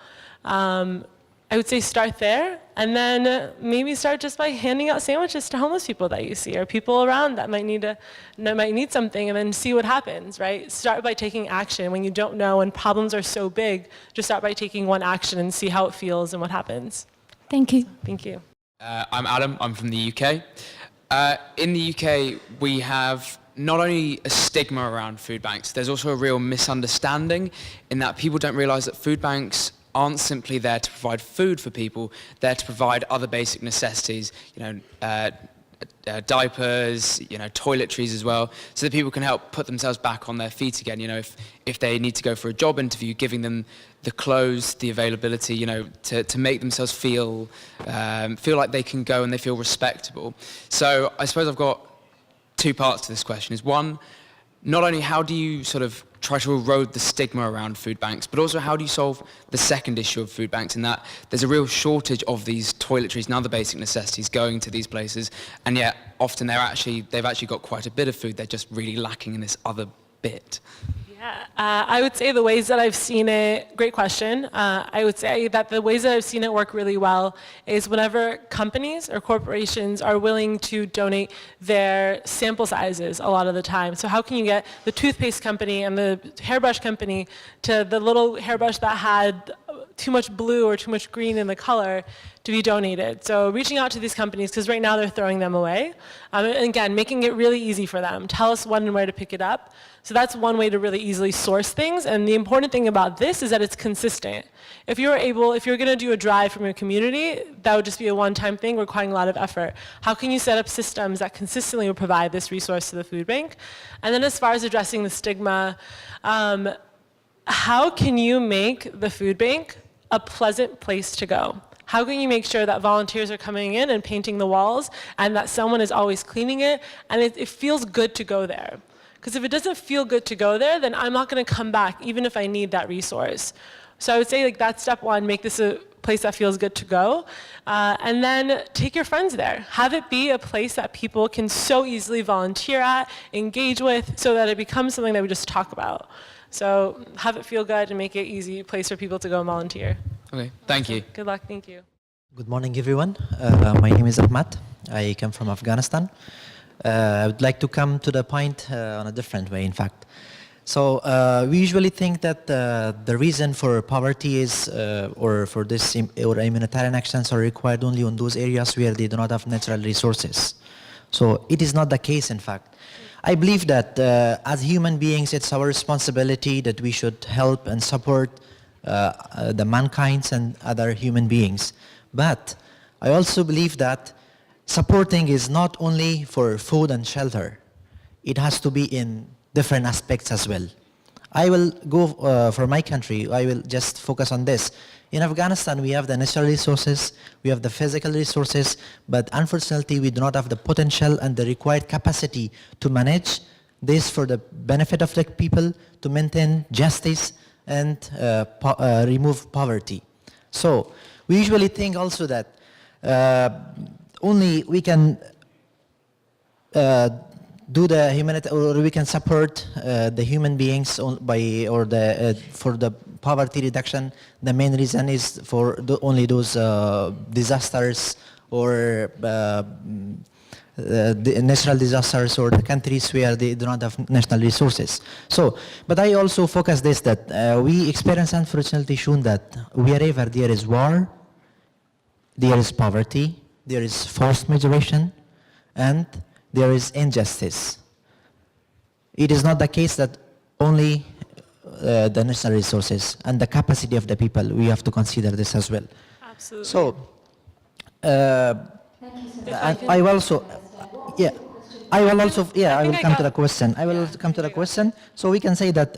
I would say start there, and then maybe start just by handing out sandwiches to homeless people that you see, or people around that might need something, and then see what happens, right? Start by taking action. When you don't know, when problems are so big, just start by taking one action and see how it feels and what happens. Thank you. Thank you. I'm Adam, I'm from the UK. In the UK, we have not only a stigma around food banks, there's also a real misunderstanding in that people don't realise that food banks aren't simply there to provide food for people, they're to provide other basic necessities, diapers, toiletries as well, so that people can help put themselves back on their feet again. If they need to go for a job interview, giving them the clothes, the availability, to make themselves feel like they can go and they feel respectable. So I suppose I've got two parts to this question. Is one, not only how do you sort of try to erode the stigma around food banks, but also how do you solve the second issue of food banks, in that there's a real shortage of these toiletries and other basic necessities going to these places, and yet often they've actually got quite a bit of food, they're just really lacking in this other bit. Yeah, I would say the ways that I've seen it, great question. I would say that the ways that I've seen it work really well is whenever companies or corporations are willing to donate their sample sizes a lot of the time. So how can you get the toothpaste company and the hairbrush company to the little hairbrush that had too much blue or too much green in the color to be donated? So reaching out to these companies, because right now they're throwing them away. And again, making it really easy for them. Tell us when and where to pick it up. So that's one way to really easily source things. And the important thing about this is that it's consistent. If you're going to do a drive from your community, that would just be a one-time thing requiring a lot of effort. How can you set up systems that consistently will provide this resource to the food bank? And then as far as addressing the stigma, how can you make the food bank a pleasant place to go? How can you make sure that volunteers are coming in and painting the walls, and that someone is always cleaning it, and it feels good to go there? Because if it doesn't feel good to go there, then I'm not going to come back, even if I need that resource. So I would say that's step one, make this a place that feels good to go. And then take your friends there. Have it be a place that people can so easily volunteer at, engage with, so that it becomes something that we just talk about. So have it feel good and make it an easy place for people to go and volunteer. Okay, thank you. Good luck, thank you. Good morning, everyone. My name is Ahmad. I come from Afghanistan. I would like to come to the point on a different way, in fact. So we usually think that the reason for poverty is, or for this, or humanitarian actions are required only on those areas where they do not have natural resources. So it is not the case, in fact. I believe that as human beings, it's our responsibility that we should help and support the mankind and other human beings. But I also believe that supporting is not only for food and shelter. It has to be in different aspects as well. I will go for my country, I will just focus on this. In Afghanistan, we have the natural resources, we have the physical resources, but unfortunately, we do not have the potential and the required capacity to manage this for the benefit of the people, to maintain justice and remove poverty. So we usually think also that only we can do the humanity, or we can support the human beings by, or for the poverty reduction. The main reason is for only those disasters or the natural disasters, or the countries where they do not have national resources. So, but I also focus this, that we experience, unfortunately, shown that wherever there is war, there is poverty, there is forced migration, and there is injustice. It is not the case that only the national resources and the capacity of the people, we have to consider this as well. Absolutely. So, I also, yeah, I will also, yeah, I will think come I to the got- question. I will come to the question. So we can say that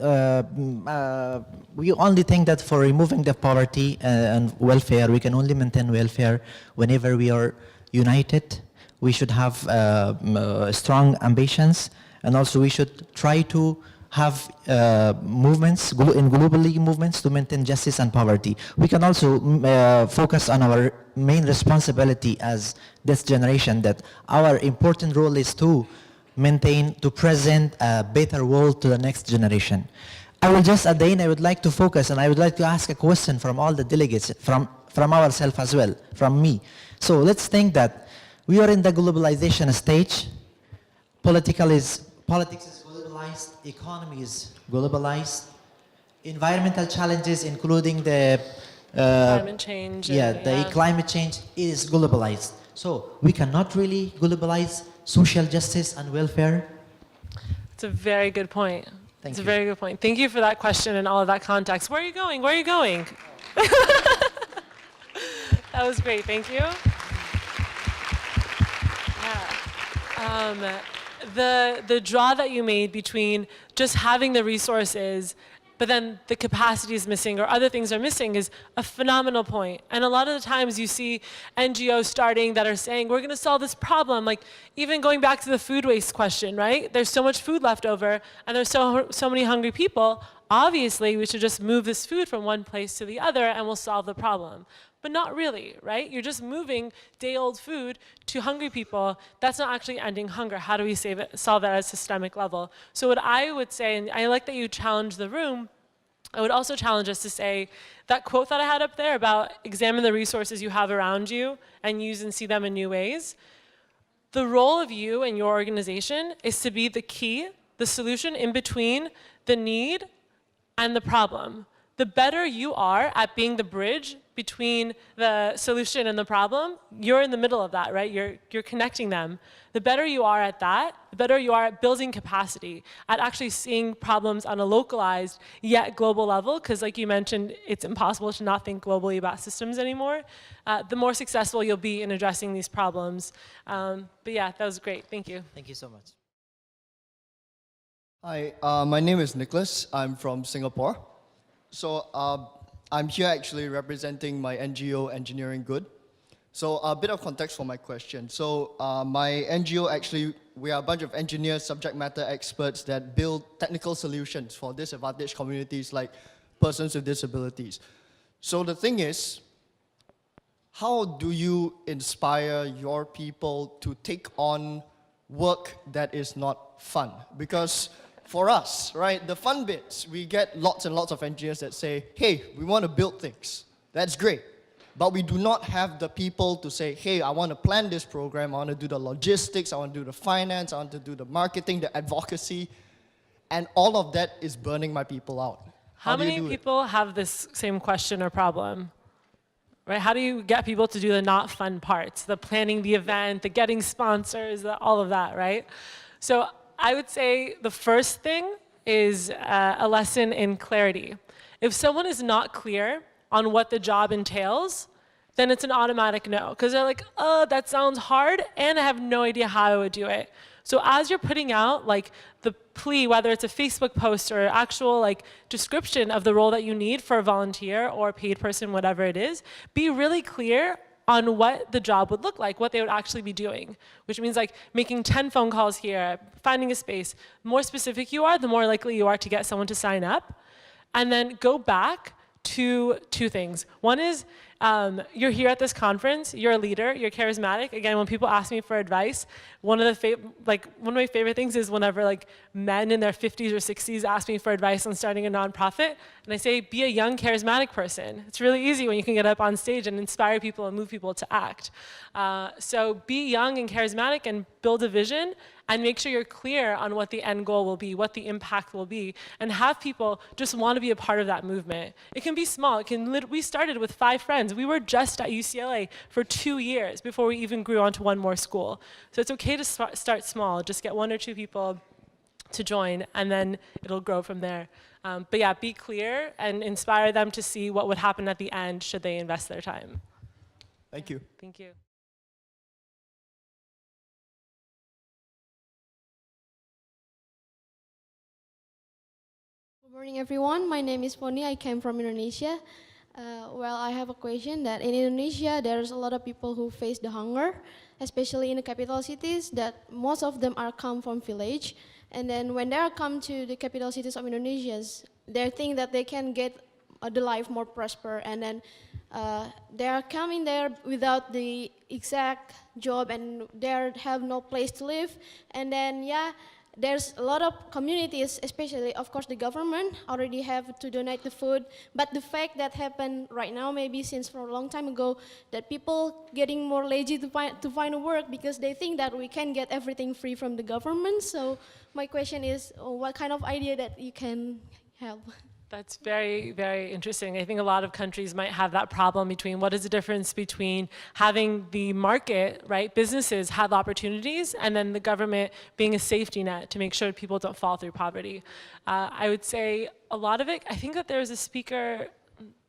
we only think that for removing the poverty and welfare, we can only maintain welfare whenever we are united. We should have strong ambitions, and also we should try to have movements, in globally movements to maintain justice and poverty. We can also focus on our main responsibility as this generation, that our important role is to maintain, to present a better world to the next generation. I will just, at the end, I would like to focus, and I would like to ask a question from all the delegates, from ourselves as well, from me. So let's think that we are in the globalization stage. Politics is globalized, economy is globalized, environmental challenges, including the Climate change. climate change is globalized. So we cannot really globalize social justice and welfare. It's a very good point. Thank It's you. a very good point. Thank you for that question and all of that context. Where are you going? Where are you going? That was great. Thank you. Yeah. The draw that you made between just having the resources, but then the capacity is missing or other things are missing is a phenomenal point. And a lot of the times you see NGOs starting that are saying, we're going to solve this problem. Like even going back to the food waste question, right? There's so much food left over and there's so many hungry people. Obviously, we should just move this food from one place to the other and we'll solve the problem. But not really, right? You're just moving day-old food to hungry people. That's not actually ending hunger. How do we solve that at a systemic level? So what I would say, and I like that you challenge the room, I would also challenge us to say, that quote that I had up there about examine the resources you have around you and use and see them in new ways. The role of you and your organization is to be the key, the solution in between the need and the problem. The better you are at being the bridge between the solution and the problem, you're in the middle of that, right? You're connecting them. The better you are at that, the better you are at building capacity, at actually seeing problems on a localized yet global level, because like you mentioned, it's impossible to not think globally about systems anymore, the more successful you'll be in addressing these problems. But yeah, that was great. Thank you. Thank you so much. Hi, my name is Nicholas. I'm from Singapore. So I'm here actually representing my NGO, Engineering Good. So a bit of context for my question. So my NGO actually, we are a bunch of engineers, subject matter experts that build technical solutions for disadvantaged communities like persons with disabilities. So the thing is, how do you inspire your people to take on work that is not fun? Because for us, right, the fun bits, we get lots and lots of engineers that say, hey, we want to build things. That's great. But we do not have the people to say, hey, I want to plan this program, I want to do the logistics, I want to do the finance, I want to do the marketing, the advocacy, and all of that is burning my people out. How many people have this same question or problem? Right? How do you get people to do the not fun parts, the planning the event, the getting sponsors, all of that, right? So I would say the first thing is a lesson in clarity. If someone is not clear on what the job entails, then it's an automatic no. Because they're like, oh, that sounds hard, and I have no idea how I would do it. So as you're putting out like the plea, whether it's a Facebook post or actual like description of the role that you need for a volunteer or a paid person, whatever it is, be really clear on what the job would look like, what they would actually be doing, which means like making 10 phone calls here, finding a space. The more specific you are, the more likely you are to get someone to sign up. And then go back to two things. One is you're here at this conference, you're a leader, you're charismatic. Again, when people ask me for advice, one of my favorite things is whenever like men in their 50s or 60s ask me for advice on starting a nonprofit, and I say, be a young, charismatic person. It's really easy when you can get up on stage and inspire people and move people to act. So be young and charismatic and build a vision and make sure you're clear on what the end goal will be, what the impact will be, and have people just want to be a part of that movement. It can be small. We started with 5 friends. We were just at UCLA for 2 years before we even grew onto one more school. So it's okay to start small. Just get 1 or 2 people to join, and then it'll grow from there. But yeah, be clear and inspire them to see what would happen at the end should they invest their time. Thank you. Thank you. Good morning, everyone. My name is Pony. I came from Indonesia. Well, I have a question that in Indonesia, there's a lot of people who face the hunger, especially in the capital cities, that most of them are come from village. And then when they are come to the capital cities of Indonesia, they think that they can get the life more prosper. And then they are coming there without the exact job and they have no place to live. And then, yeah, there's a lot of communities, especially, of course, the government already have to donate the food. But the fact that happened right now, maybe since for a long time ago, that people getting more lazy to find a work because they think that we can get everything free from the government. So my question is, what kind of idea that you can help? That's very, very interesting. I think a lot of countries might have that problem between what is the difference between having the market, right, businesses have opportunities, and then the government being a safety net to make sure people don't fall through poverty. I would say a lot of it, I think that there's a speaker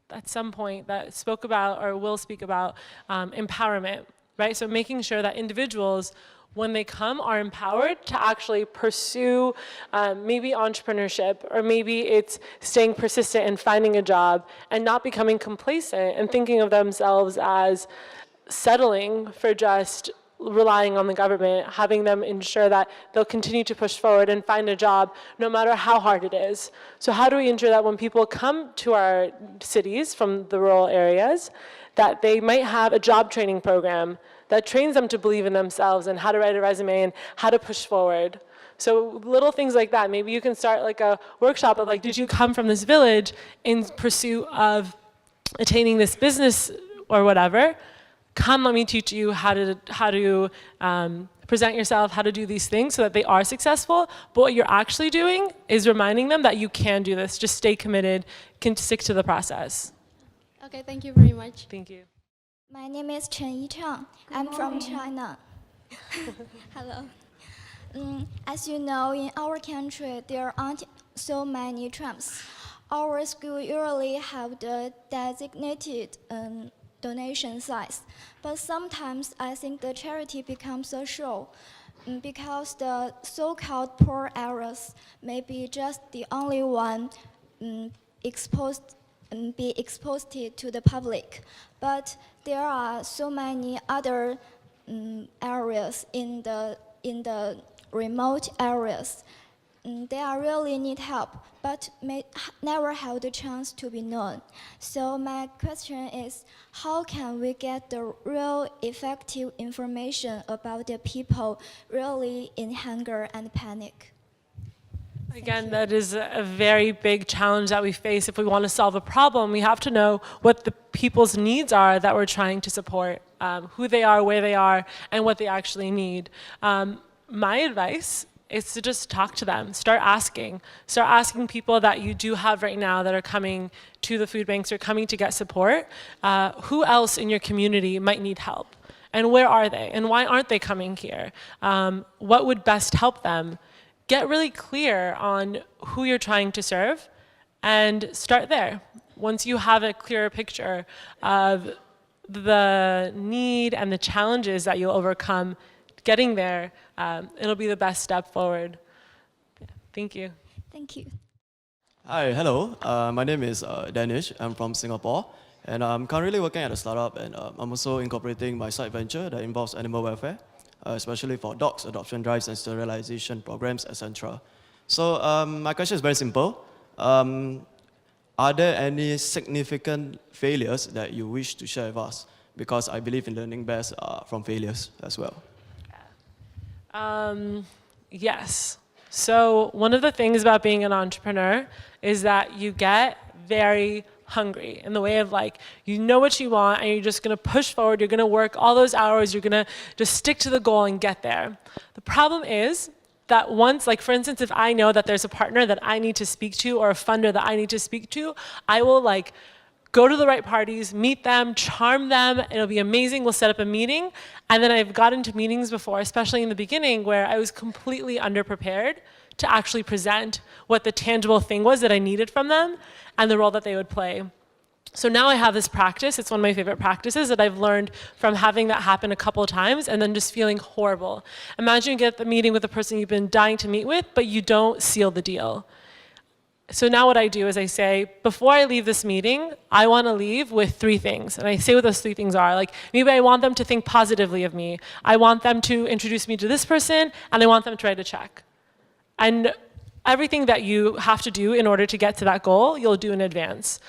at some point that spoke about or will speak about empowerment, right? So making sure that individuals, when they come, are empowered to actually pursue maybe entrepreneurship, or maybe it's staying persistent and finding a job and not becoming complacent and thinking of themselves as settling for just relying on the government, having them ensure that they'll continue to push forward and find a job no matter how hard it is. So how do we ensure that when people come to our cities from the rural areas, that they might have a job training program that trains them to believe in themselves and how to write a resume and how to push forward. So little things like that. Maybe you can start like a workshop of like, did you come from this village in pursuit of attaining this business or whatever? Come, let me teach you how to present yourself, how to do these things so that they are successful. But what you're actually doing is reminding them that you can do this. Just stay committed, can stick to the process. Okay, thank you very much. Thank you. My name is Chen Yichang. I'm from China. Hello. As you know, in our country, there aren't so many trams. Our school usually have the designated donation size, but sometimes I think the charity becomes a show because the so-called poor areas may be just the only one be exposed to the public. But there are so many other areas in the remote areas. They are really need help, but may never have the chance to be known. So my question is, how can we get the real effective information about the people really in hunger and panic? Again, that is a very big challenge that we face. If we want to solve a problem, we have to know what the people's needs are that we're trying to support, who they are, where they are, and what they actually need. My advice is to just talk to them. Start asking people that you do have right now that are coming to the food banks or coming to get support. Who else in your community might need help? And where are they? And why aren't they coming here? What would best help them? Get really clear on who you're trying to serve and start there. Once you have a clearer picture of the need and the challenges that you'll overcome getting there, it'll be the best step forward. Thank you. Thank you. Hi, hello. My name is Danish. I'm from Singapore, and I'm currently working at a startup, and I'm also incorporating my side venture that involves animal welfare, especially for dogs, adoption drives, and sterilization programs, etc. So my question is very simple. Are there any significant failures that you wish to share with us? Because I believe in learning best from failures as well. Yes. So one of the things about being an entrepreneur is that you get very hungry in the way of like, you know what you want and you're just gonna push forward, you're gonna work all those hours, you're gonna just stick to the goal and get there. The problem is that once, like for instance, if I know that there's a partner that I need to speak to or a funder that I need to speak to, I will like go to the right parties, meet them, charm them, it'll be amazing, we'll set up a meeting. And then I've gotten to meetings before, especially in the beginning, where I was completely underprepared to actually present what the tangible thing was that I needed from them and the role that they would play. So now I have this practice, it's one of my favorite practices that I've learned from having that happen a couple of times and then just feeling horrible. Imagine you get the meeting with the person you've been dying to meet with, but you don't seal the deal. So now what I do is I say, before I leave this meeting, I want to leave with 3 things. And I say what those 3 things are. Like, maybe I want them to think positively of me. I want them to introduce me to this person, and I want them to write a check. And everything that you have to do in order to get to that goal, you'll do in advance.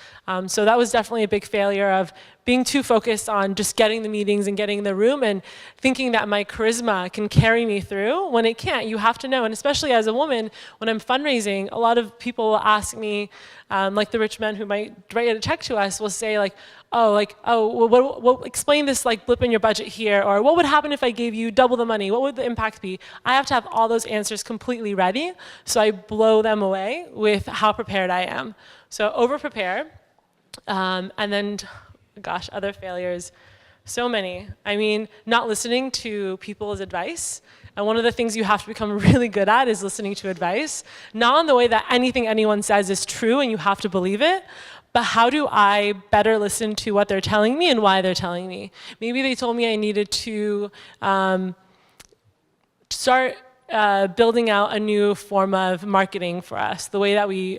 So that was definitely a big failure of being too focused on just getting the meetings and getting in the room and thinking that my charisma can carry me through when it can't. You have to know, and especially as a woman, when I'm fundraising, a lot of people will ask me, like the rich men who might write a check to us will say like, explain this like blip in your budget here, or what would happen if I gave you double the money? What would the impact be? I have to have all those answers completely ready, so I blow them away with how prepared I am. So over-prepare, and then, gosh, other failures, so many. I mean, not listening to people's advice. And one of the things you have to become really good at is listening to advice, not in the way that anything anyone says is true and you have to believe it, but how do I better listen to what they're telling me and why they're telling me? Maybe they told me I needed to start building out a new form of marketing for us. The way that we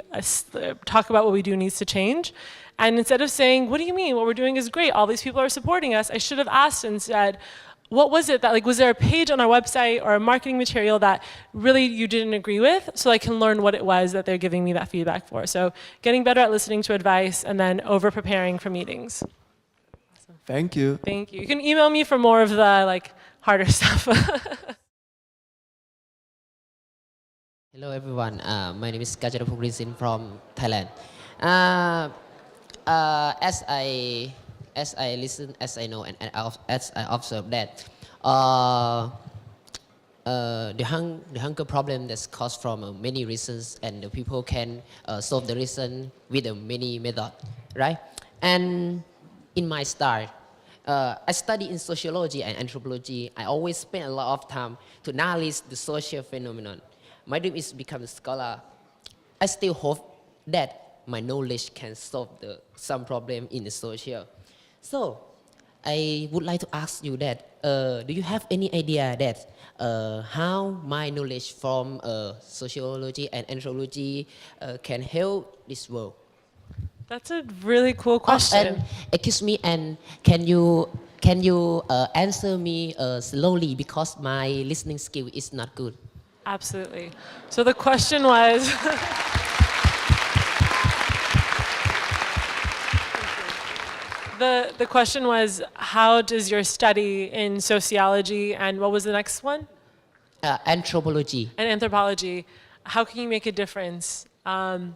talk about what we do needs to change. And instead of saying, what do you mean? What we're doing is great. All these people are supporting us. I should have asked and said, what was it that, like, was there a page on our website or a marketing material that really you didn't agree with, so I can learn what it was that they're giving me that feedback for. So getting better at listening to advice and then over-preparing for meetings. Awesome. Thank you. Thank you. You can email me for more of the like harder stuff. Hello everyone, my name is Gajaraphong Rinsin from Thailand. As I listen, as I know, and as I observe that the hunger problem that's caused from many reasons, and the people can solve the reason with many methods, right? And in my style, I study in sociology and anthropology. I always spend a lot of time to analyze the social phenomenon. My dream is to become a scholar. I still hope that my knowledge can solve some problem in the social. So I would like to ask you that, do you have any idea that how my knowledge from sociology and anthropology can help this world? That's a really cool question. And excuse me, and can you answer me slowly, because my listening skill is not good? Absolutely. So the question was, the question was, how does your study in sociology and what was the next one? Anthropology. And anthropology, how can you make a difference? I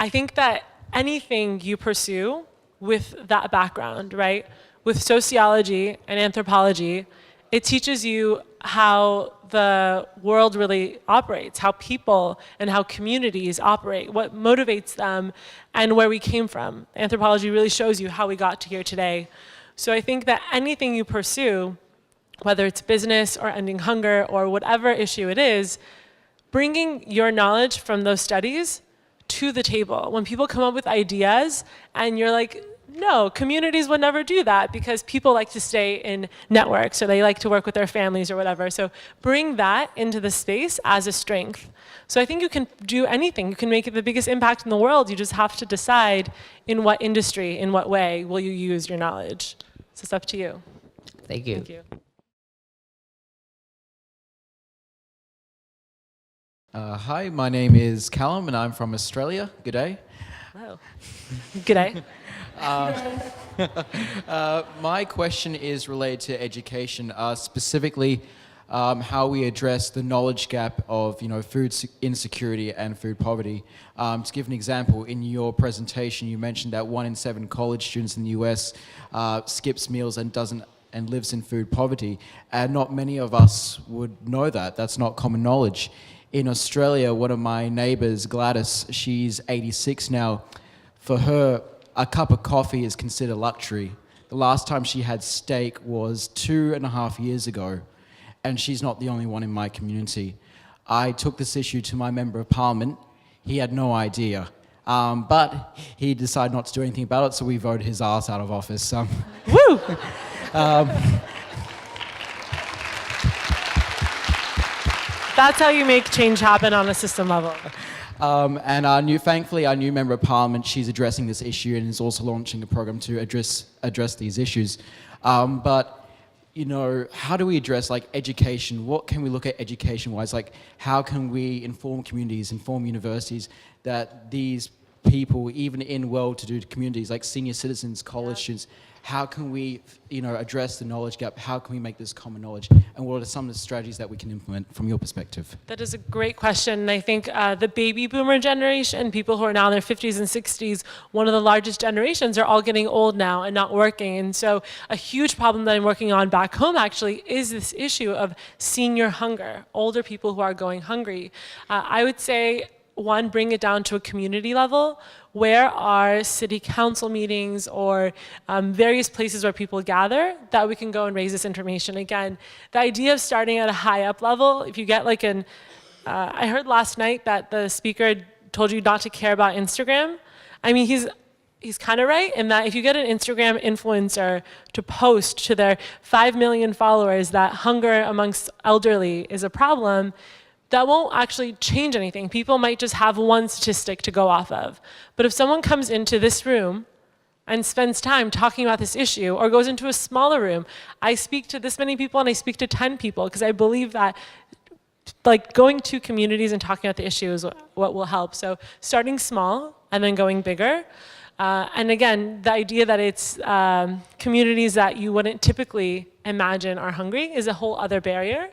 think that anything you pursue with that background, right? With sociology and anthropology, it teaches you how the world really operates, how people and how communities operate, what motivates them, and where we came from. Anthropology really shows you how we got to here today. So I think that anything you pursue, whether it's business or ending hunger or whatever issue it is, bringing your knowledge from those studies to the table. When people come up with ideas and you're like, no, communities would never do that because people like to stay in networks or they like to work with their families or whatever. So bring that into the space as a strength. So I think you can do anything. You can make the biggest impact in the world. You just have to decide in what industry, in what way will you use your knowledge. So it's up to you. Thank you. Thank you. Hi, my name is Callum and I'm from Australia. Good day. Hello. Good day. My question is related to education, specifically how we address the knowledge gap of food insecurity and food poverty. To give an example, in your presentation you mentioned that 1 in 7 college students in the US skips meals and lives in food poverty, and not many of us would know that. That's not common knowledge. In Australia, one of my neighbours, Gladys, she's 86 now. For her, a cup of coffee is considered luxury. The last time she had steak was 2.5 years ago, and she's not the only one in my community. I took this issue to my Member of Parliament. He had no idea, but he decided not to do anything about it, so we voted his ass out of office. Woo! That's how you make change happen on a system level. And thankfully, our new member of parliament, she's addressing this issue and is also launching a program to address these issues. But you know, how do we address like education? What can we look at education-wise? Like, how can we inform communities, inform universities that these people, even in well-to-do communities like senior citizens, college students, how can we, you know, address the knowledge gap? How can we make this common knowledge? And what are some of the strategies that we can implement from your perspective? That is a great question. And I think the baby boomer generation, people who are now in their 50s and 60s, one of the largest generations, are all getting old now and not working. And so a huge problem that I'm working on back home actually is this issue of senior hunger, older people who are going hungry. I would say, one, bring it down to a community level. Where are city council meetings or various places where people gather that we can go and raise this information? Again, the idea of starting at a high up level, if you get like I heard last night that the speaker told you not to care about Instagram. I mean, he's kind of right in that if you get an Instagram influencer to post to their 5 million followers that hunger amongst elderly is a problem, that won't actually change anything. People might just have one statistic to go off of. But if someone comes into this room and spends time talking about this issue, or goes into a smaller room, I speak to this many people and I speak to 10 people, because I believe that like going to communities and talking about the issue is what will help. So starting small and then going bigger. And again, the idea that it's communities that you wouldn't typically imagine are hungry is a whole other barrier.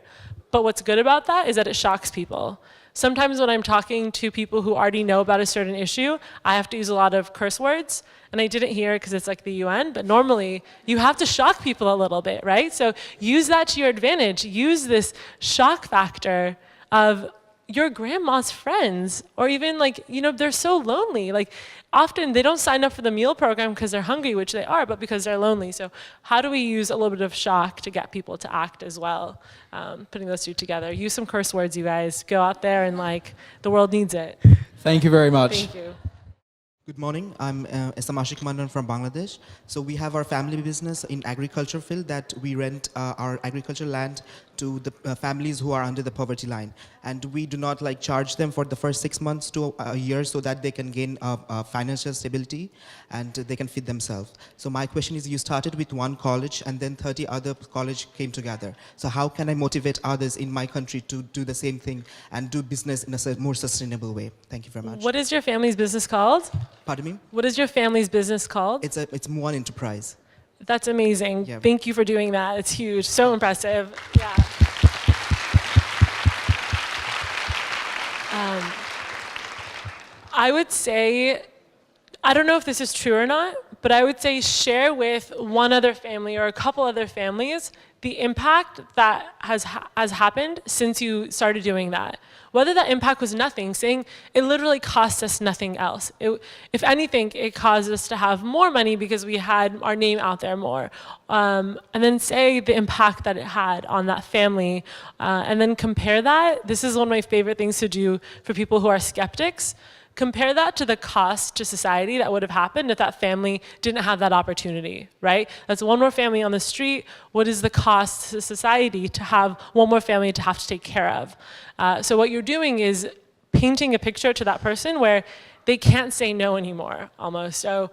But what's good about that is that it shocks people. Sometimes when I'm talking to people who already know about a certain issue, I have to use a lot of curse words. And I didn't hear it because it's like the UN, but normally you have to shock people a little bit, right? So use that to your advantage. Use this shock factor of your grandma's friends, or even like, you know, they're so lonely. Like often they don't sign up for the meal program because they're hungry, which they are, but because they're lonely. So how do we use a little bit of shock to get people to act as well? Putting those two together. Use some curse words, you guys. Go out there and like, the world needs it. Thank you very much. Thank you. Good morning, I'm Esam Ashik Mandan from Bangladesh. So we have our family business in agriculture field that we rent our agricultural land to the families who are under the poverty line. And we do not like charge them for the first 6 months to a year so that they can gain financial stability and they can feed themselves. So my question is, you started with one college and then 30 other colleges came together. So how can I motivate others in my country to do the same thing and do business in a more sustainable way? Thank you very much. What is your family's business called? Pardon me? What is your family's business called? It's one enterprise. That's amazing. Yeah. Thank you for doing that. It's huge. So impressive. Yeah. I would say, I don't know if this is true or not, but I would say share with one other family or a couple other families the impact that has happened since you started doing that. Whether that impact was nothing, saying it literally cost us nothing else. If anything, it caused us to have more money because we had our name out there more. And then say the impact that it had on that family, and then compare that. This is one of my favorite things to do for people who are skeptics. Compare that to the cost to society that would have happened if that family didn't have that opportunity, right? That's one more family on the street. What is the cost to society to have one more family to have to take care of? So what you're doing is painting a picture to that person where they can't say no anymore, almost. So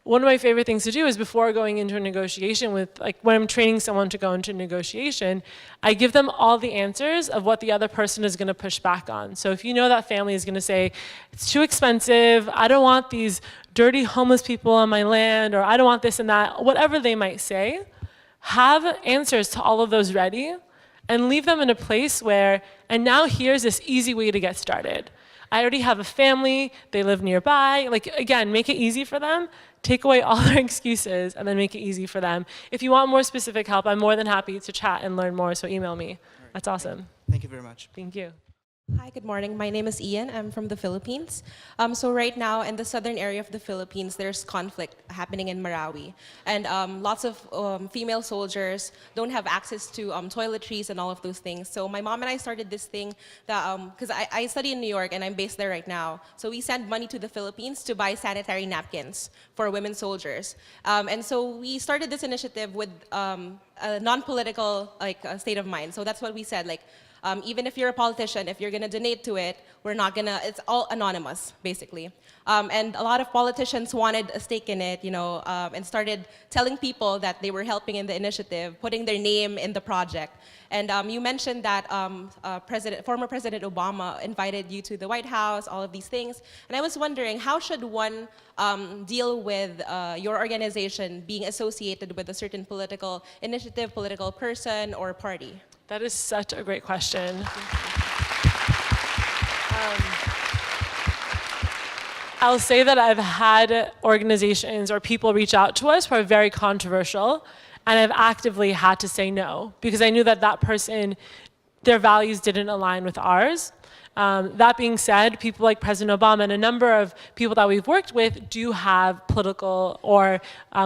one of my favorite things to do is before going into a negotiation with, like when I'm training someone to go into a negotiation, I give them all the answers of what the other person is gonna push back on. So if you know that family is gonna say, it's too expensive, I don't want these dirty homeless people on my land, or I don't want this and that, whatever they might say, have answers to all of those ready and leave them in a place where, and now here's this easy way to get started. I already have a family, they live nearby. Like again, make it easy for them. Take away all their excuses and then make it easy for them. If you want more specific help, I'm more than happy to chat and learn more, so email me. That's awesome. Thank you very much. Thank you. Hi, good morning. My name is Ian. I'm from the Philippines. So right now in the southern area of the Philippines, there's conflict happening in Marawi. And lots of female soldiers don't have access to toiletries and all of those things. So my mom and I started this thing that, because I study in New York and I'm based there right now. So we send money to the Philippines to buy sanitary napkins for women soldiers. And so we started this initiative with a non-political state of mind. So that's what we said, like, Even if you're a politician, if you're going to donate to it, we're not going to, it's all anonymous, basically. And a lot of politicians wanted a stake in it, and started telling people that they were helping in the initiative, putting their name in the project. And you mentioned that former President Obama invited you to the White House, all of these things. And I was wondering, how should one deal with your organization being associated with a certain political initiative, political person, or party? That is such a great question. I'll say that I've had organizations or people reach out to us who are very controversial, and I've actively had to say no, because I knew that that person, their values didn't align with ours. That being said, people like President Obama and a number of people that we've worked with do have political or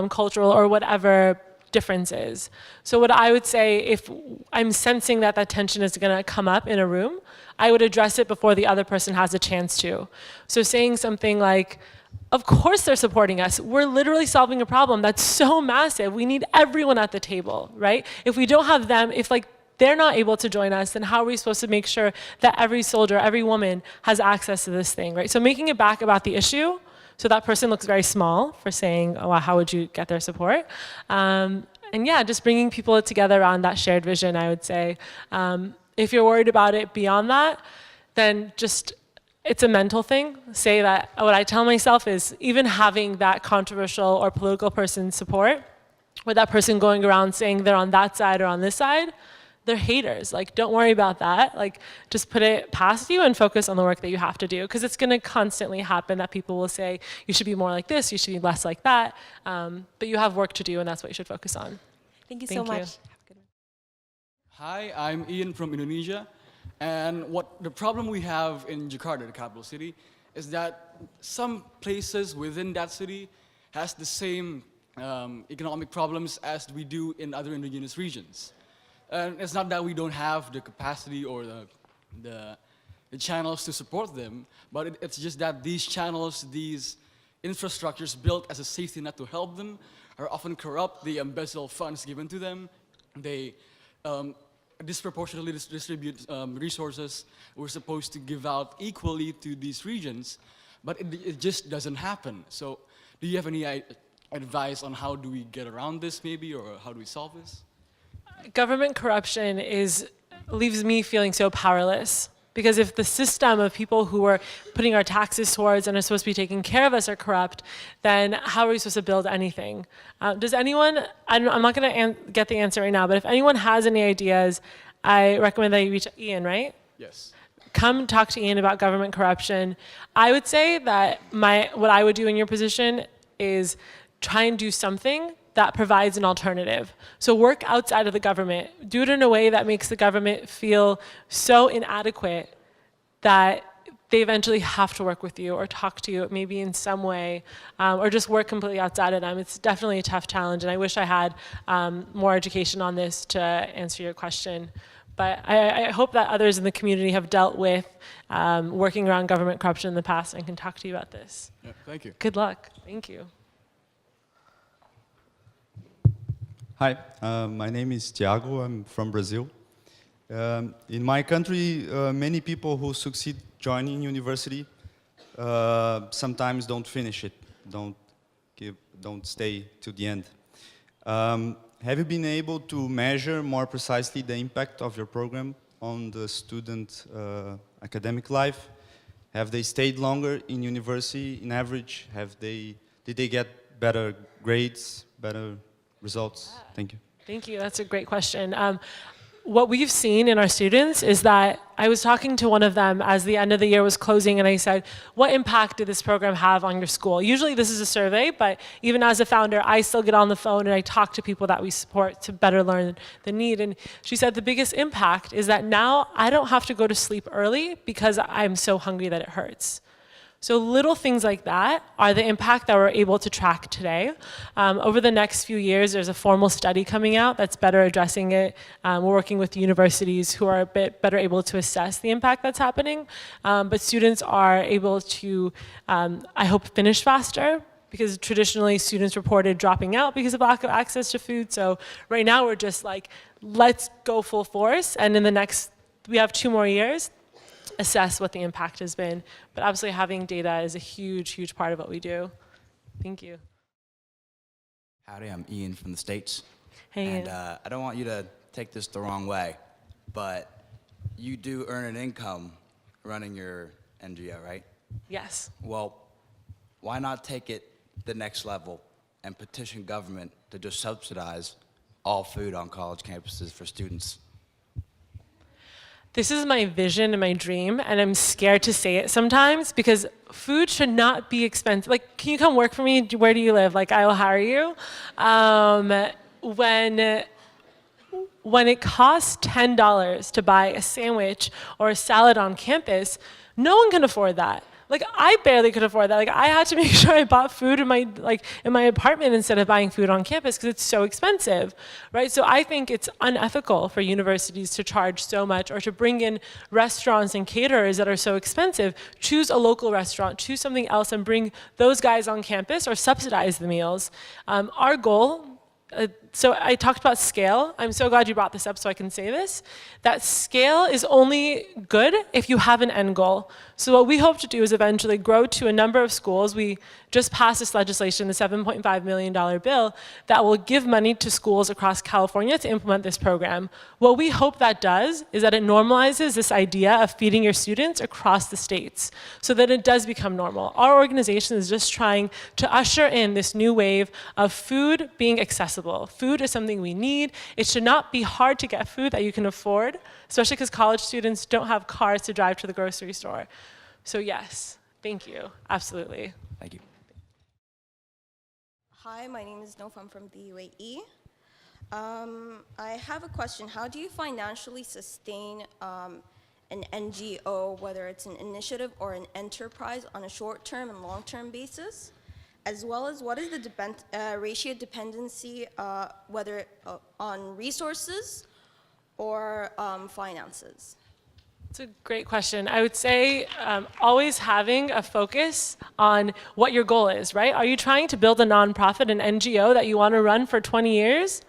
cultural or whatever differences. So what I would say, if I'm sensing that that tension is going to come up in a room, I would address it before the other person has a chance to. So saying something like, of course they're supporting us. We're literally solving a problem that's so massive. We need everyone at the table, right? If we don't have them, if they're not able to join us, then how are we supposed to make sure that every soldier, every woman has access to this thing, right? So making it back about the issue, so that person looks very small for saying, oh, how would you get their support? And yeah, just bringing people together around that shared vision, I would say. If you're worried about it beyond that, then just, it's a mental thing. Say that, what I tell myself is, even having that controversial or political person's support, or that person going around saying they're on that side or on this side, they're haters. Don't worry about that. Just put it past you and focus on the work that you have to do, because it's going to constantly happen that people will say, you should be more like this, you should be less like that. But you have work to do, and that's what you should focus on. Thank you so much. Hi, I'm Ian from Indonesia. And the problem we have in Jakarta, the capital city, is that some places within that city has the same economic problems as we do in other indigenous regions. And it's not that we don't have the capacity or the channels to support them, but it's just that these channels, these infrastructures built as a safety net to help them, are often corrupt. They embezzle funds given to them. They disproportionately distribute resources we're supposed to give out equally to these regions, but it just doesn't happen. So do you have any advice on how do we get around this maybe, or how do we solve this? Government corruption leaves me feeling so powerless, because if the system of people who are putting our taxes towards and are supposed to be taking care of us are corrupt, then how are we supposed to build anything? Does anyone, I'm not going to get the answer right now, but if anyone has any ideas, I recommend that you reach Ian, right? Yes. Come talk to Ian about government corruption. I would say that what I would do in your position is try and do something that provides an alternative. So work outside of the government. Do it in a way that makes the government feel so inadequate that they eventually have to work with you or talk to you maybe in some way, or just work completely outside of them. It's definitely a tough challenge, and I wish I had more education on this to answer your question. But I hope that others in the community have dealt with working around government corruption in the past and can talk to you about this. Yeah, thank you. Good luck. Thank you. Hi, my name is Thiago. I'm from Brazil. In my country, many people who succeed joining university sometimes don't finish it, don't stay to the end. Have you been able to measure more precisely the impact of your program on the student academic life? Have they stayed longer in university in average? Did they get better grades, better results? Thank you. Thank you. That's a great question. What we've seen in our students is that I was talking to one of them as the end of the year was closing, and I said, what impact did this program have on your school? Usually this is a survey, but even as a founder, I still get on the phone and I talk to people that we support to better learn the need. And she said the biggest impact is that now I don't have to go to sleep early because I'm so hungry that it hurts. So little things like that are the impact that we're able to track today. Over the next few years, there's a formal study coming out that's better addressing it. We're working with universities who are a bit better able to assess the impact that's happening. But students are able to, I hope, finish faster, because traditionally students reported dropping out because of lack of access to food. So right now we're just like, let's go full force, and in the next we have 2 more years, assess what the impact has been. But obviously having data is a huge, huge part of what we do. Thank you. Howdy, I'm Ian from the States. Hey, and Ian. I don't want you to take this the wrong way, but you do earn an income running your NGO, right? Yes. Well, why not take it the next level and petition government to just subsidize all food on college campuses for students? This is my vision and my dream, and I'm scared to say it sometimes because food should not be expensive. Like, can you come work for me? Where do you live? Like, I will hire you. When it costs $10 to buy a sandwich or a salad on campus, no one can afford that. Like, I barely could afford that. Like, I had to make sure I bought food in my apartment instead of buying food on campus because it's so expensive, right? So I think it's unethical for universities to charge so much or to bring in restaurants and caterers that are so expensive. Choose a local restaurant, choose something else and bring those guys on campus or subsidize the meals. Our goal, so I talked about scale. I'm so glad you brought this up so I can say this. That scale is only good if you have an end goal. So what we hope to do is eventually grow to a number of schools. We just passed this legislation, the $7.5 million bill, that will give money to schools across California to implement this program. What we hope that does is that it normalizes this idea of feeding your students across the states so that it does become normal. Our organization is just trying to usher in this new wave of food being accessible. Food is something we need. It should not be hard to get food that you can afford, especially because college students don't have cars to drive to the grocery store. So yes, thank you, absolutely. Thank you. Hi, my name is Nofam from the UAE. I have a question. How do you financially sustain an NGO, whether it's an initiative or an enterprise, on a short-term and long-term basis? As well as what is the ratio dependency, whether on resources or finances? It's a great question. I would say always having a focus on what your goal is, right? Are you trying to build a nonprofit, an NGO that you want to run for 20 years?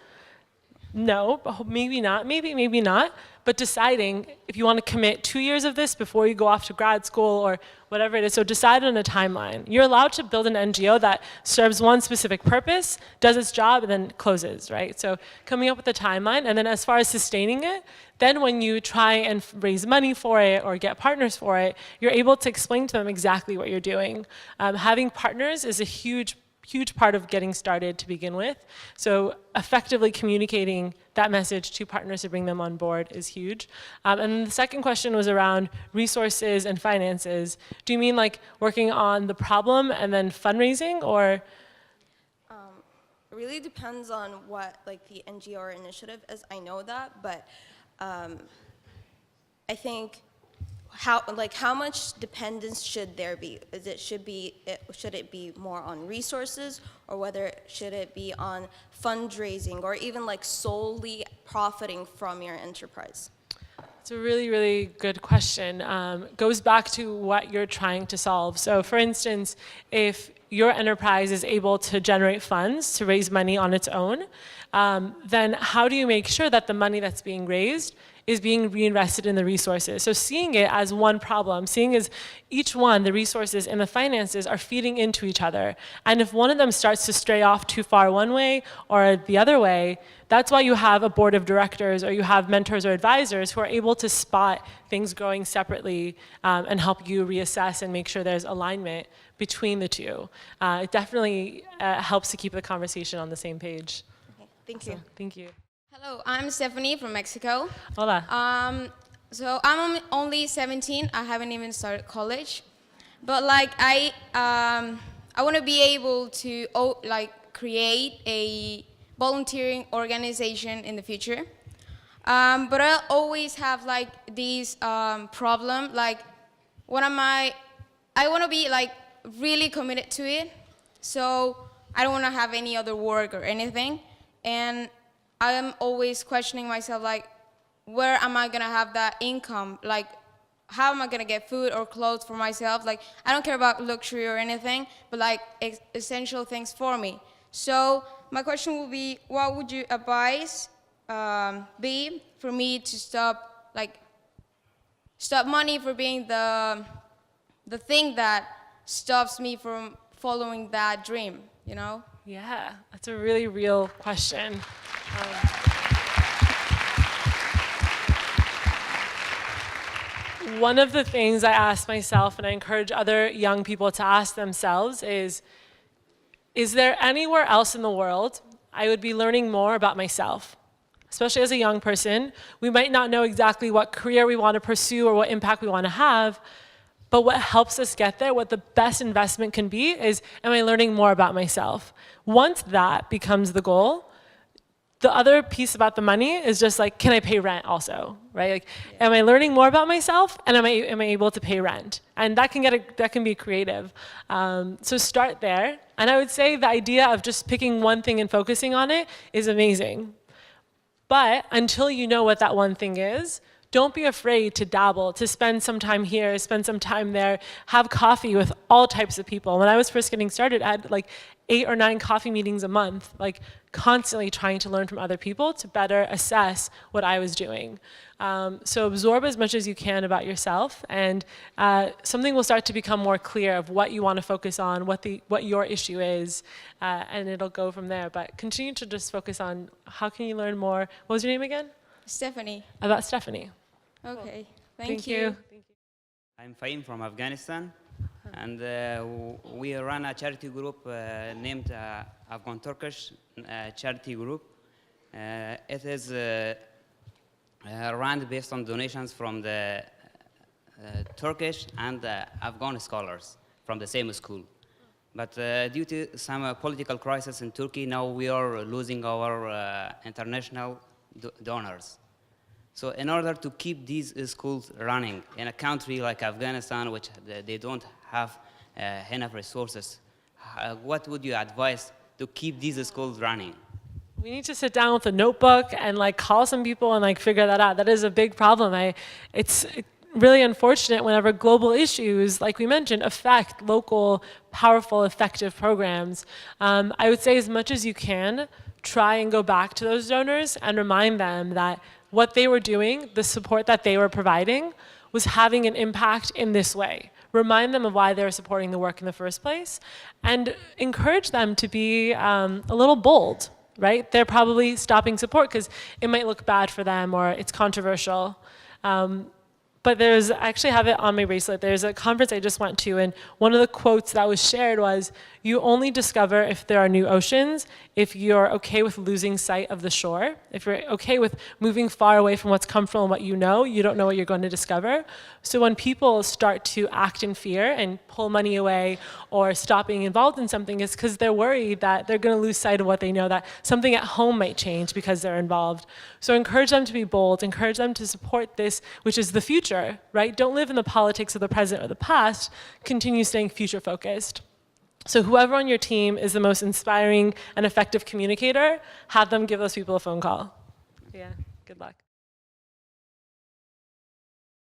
No, maybe not, maybe not. But deciding if you want to commit 2 years of this before you go off to grad school or whatever it is. So decide on a timeline. You're allowed to build an NGO that serves one specific purpose, does its job, and then closes, right? So coming up with a timeline, and then as far as sustaining it, then when you try and raise money for it or get partners for it, you're able to explain to them exactly what you're doing. Having partners is a huge part of getting started to begin with. So effectively communicating that message to partners to bring them on board is huge. And the second question was around resources and finances. Do you mean like working on the problem and then fundraising, or? It really depends on what like the NGO or initiative is. I know that, but I think how much dependence should there be? Should it be more on resources, or should it be on fundraising, or even like solely profiting from your enterprise? It's a really, really good question. Goes back to what you're trying to solve. So for instance, if your enterprise is able to generate funds to raise money on its own, then how do you make sure that the money that's being raised is being reinvested in the resources? So seeing it as one problem, seeing as each one, the resources and the finances are feeding into each other. And if one of them starts to stray off too far one way or the other way, that's why you have a board of directors or you have mentors or advisors who are able to spot things growing separately and help you reassess and make sure there's alignment between the two. It definitely helps to keep the conversation on the same page. Okay, thank you. Thank you. Hello, I'm Stephanie from Mexico. Hola. So I'm only 17. I haven't even started college, but like I want to be able to create a volunteering organization in the future. But I always have like these problem. Like, I want to be like really committed to it. So I don't want to have any other work or anything, and I am always questioning myself, like, where am I gonna have that income? Like, how am I gonna get food or clothes for myself? Like, I don't care about luxury or anything, but like essential things for me. So my question will be, what would you advise be for me to stop like stop money from being the thing that stops me from following that dream, you know? Yeah, that's a really real question. One of the things I ask myself, and I encourage other young people to ask themselves, is there anywhere else in the world I would be learning more about myself? Especially as a young person, we might not know exactly what career we want to pursue or what impact we want to have, but what helps us get there, what the best investment can be, is, am I learning more about myself? Once that becomes the goal, the other piece about the money is just like, can I pay rent also, right? Like, am I learning more about myself, and am I able to pay rent? And that can be creative. So start there. And I would say the idea of just picking one thing and focusing on it is amazing. But until you know what that one thing is, don't be afraid to dabble, to spend some time here, spend some time there, have coffee with all types of people. When I was first getting started, I had like 8 or 9 coffee meetings a month, like constantly trying to learn from other people to better assess what I was doing. So absorb as much as you can about yourself, and something will start to become more clear of what you want to focus on, what your issue is, and it'll go from there. But continue to just focus on how can you learn more. What was your name again? Stephanie. About Stephanie. Okay, Thank thank you. you. I'm Fahim from Afghanistan, and we run a charity group named Afghan Turkish Charity Group. It is run based on donations from the Turkish and Afghan scholars from the same school. But due to some political crisis in Turkey, now we are losing our international donors. So in order to keep these schools running in a country like Afghanistan, which they don't have enough resources, what would you advise to keep these schools running? We need to sit down with a notebook and like call some people and like figure that out. That is a big problem. It's really unfortunate whenever global issues, like we mentioned, affect local, powerful, effective programs. I would say as much as you can, try and go back to those donors and remind them that what they were doing, the support that they were providing, was having an impact in this way. Remind them of why they were supporting the work in the first place, and encourage them to be a little bold, right? They're probably stopping support because it might look bad for them or it's controversial. But I actually have it on my bracelet. There's a conference I just went to, and one of the quotes that was shared was, you only discover if there are new oceans if you're okay with losing sight of the shore. If you're okay with moving far away from what's comfortable and what you don't know what you're going to discover. So when people start to act in fear and pull money away or stop being involved in something, it's because they're worried that they're going to lose sight of what they know, that something at home might change because they're involved. So encourage them to be bold, encourage them to support this, which is the future, right? Don't live in the politics of the present or the past, continue staying future focused. So whoever on your team is the most inspiring and effective communicator, have them give those people a phone call. Yeah, good luck.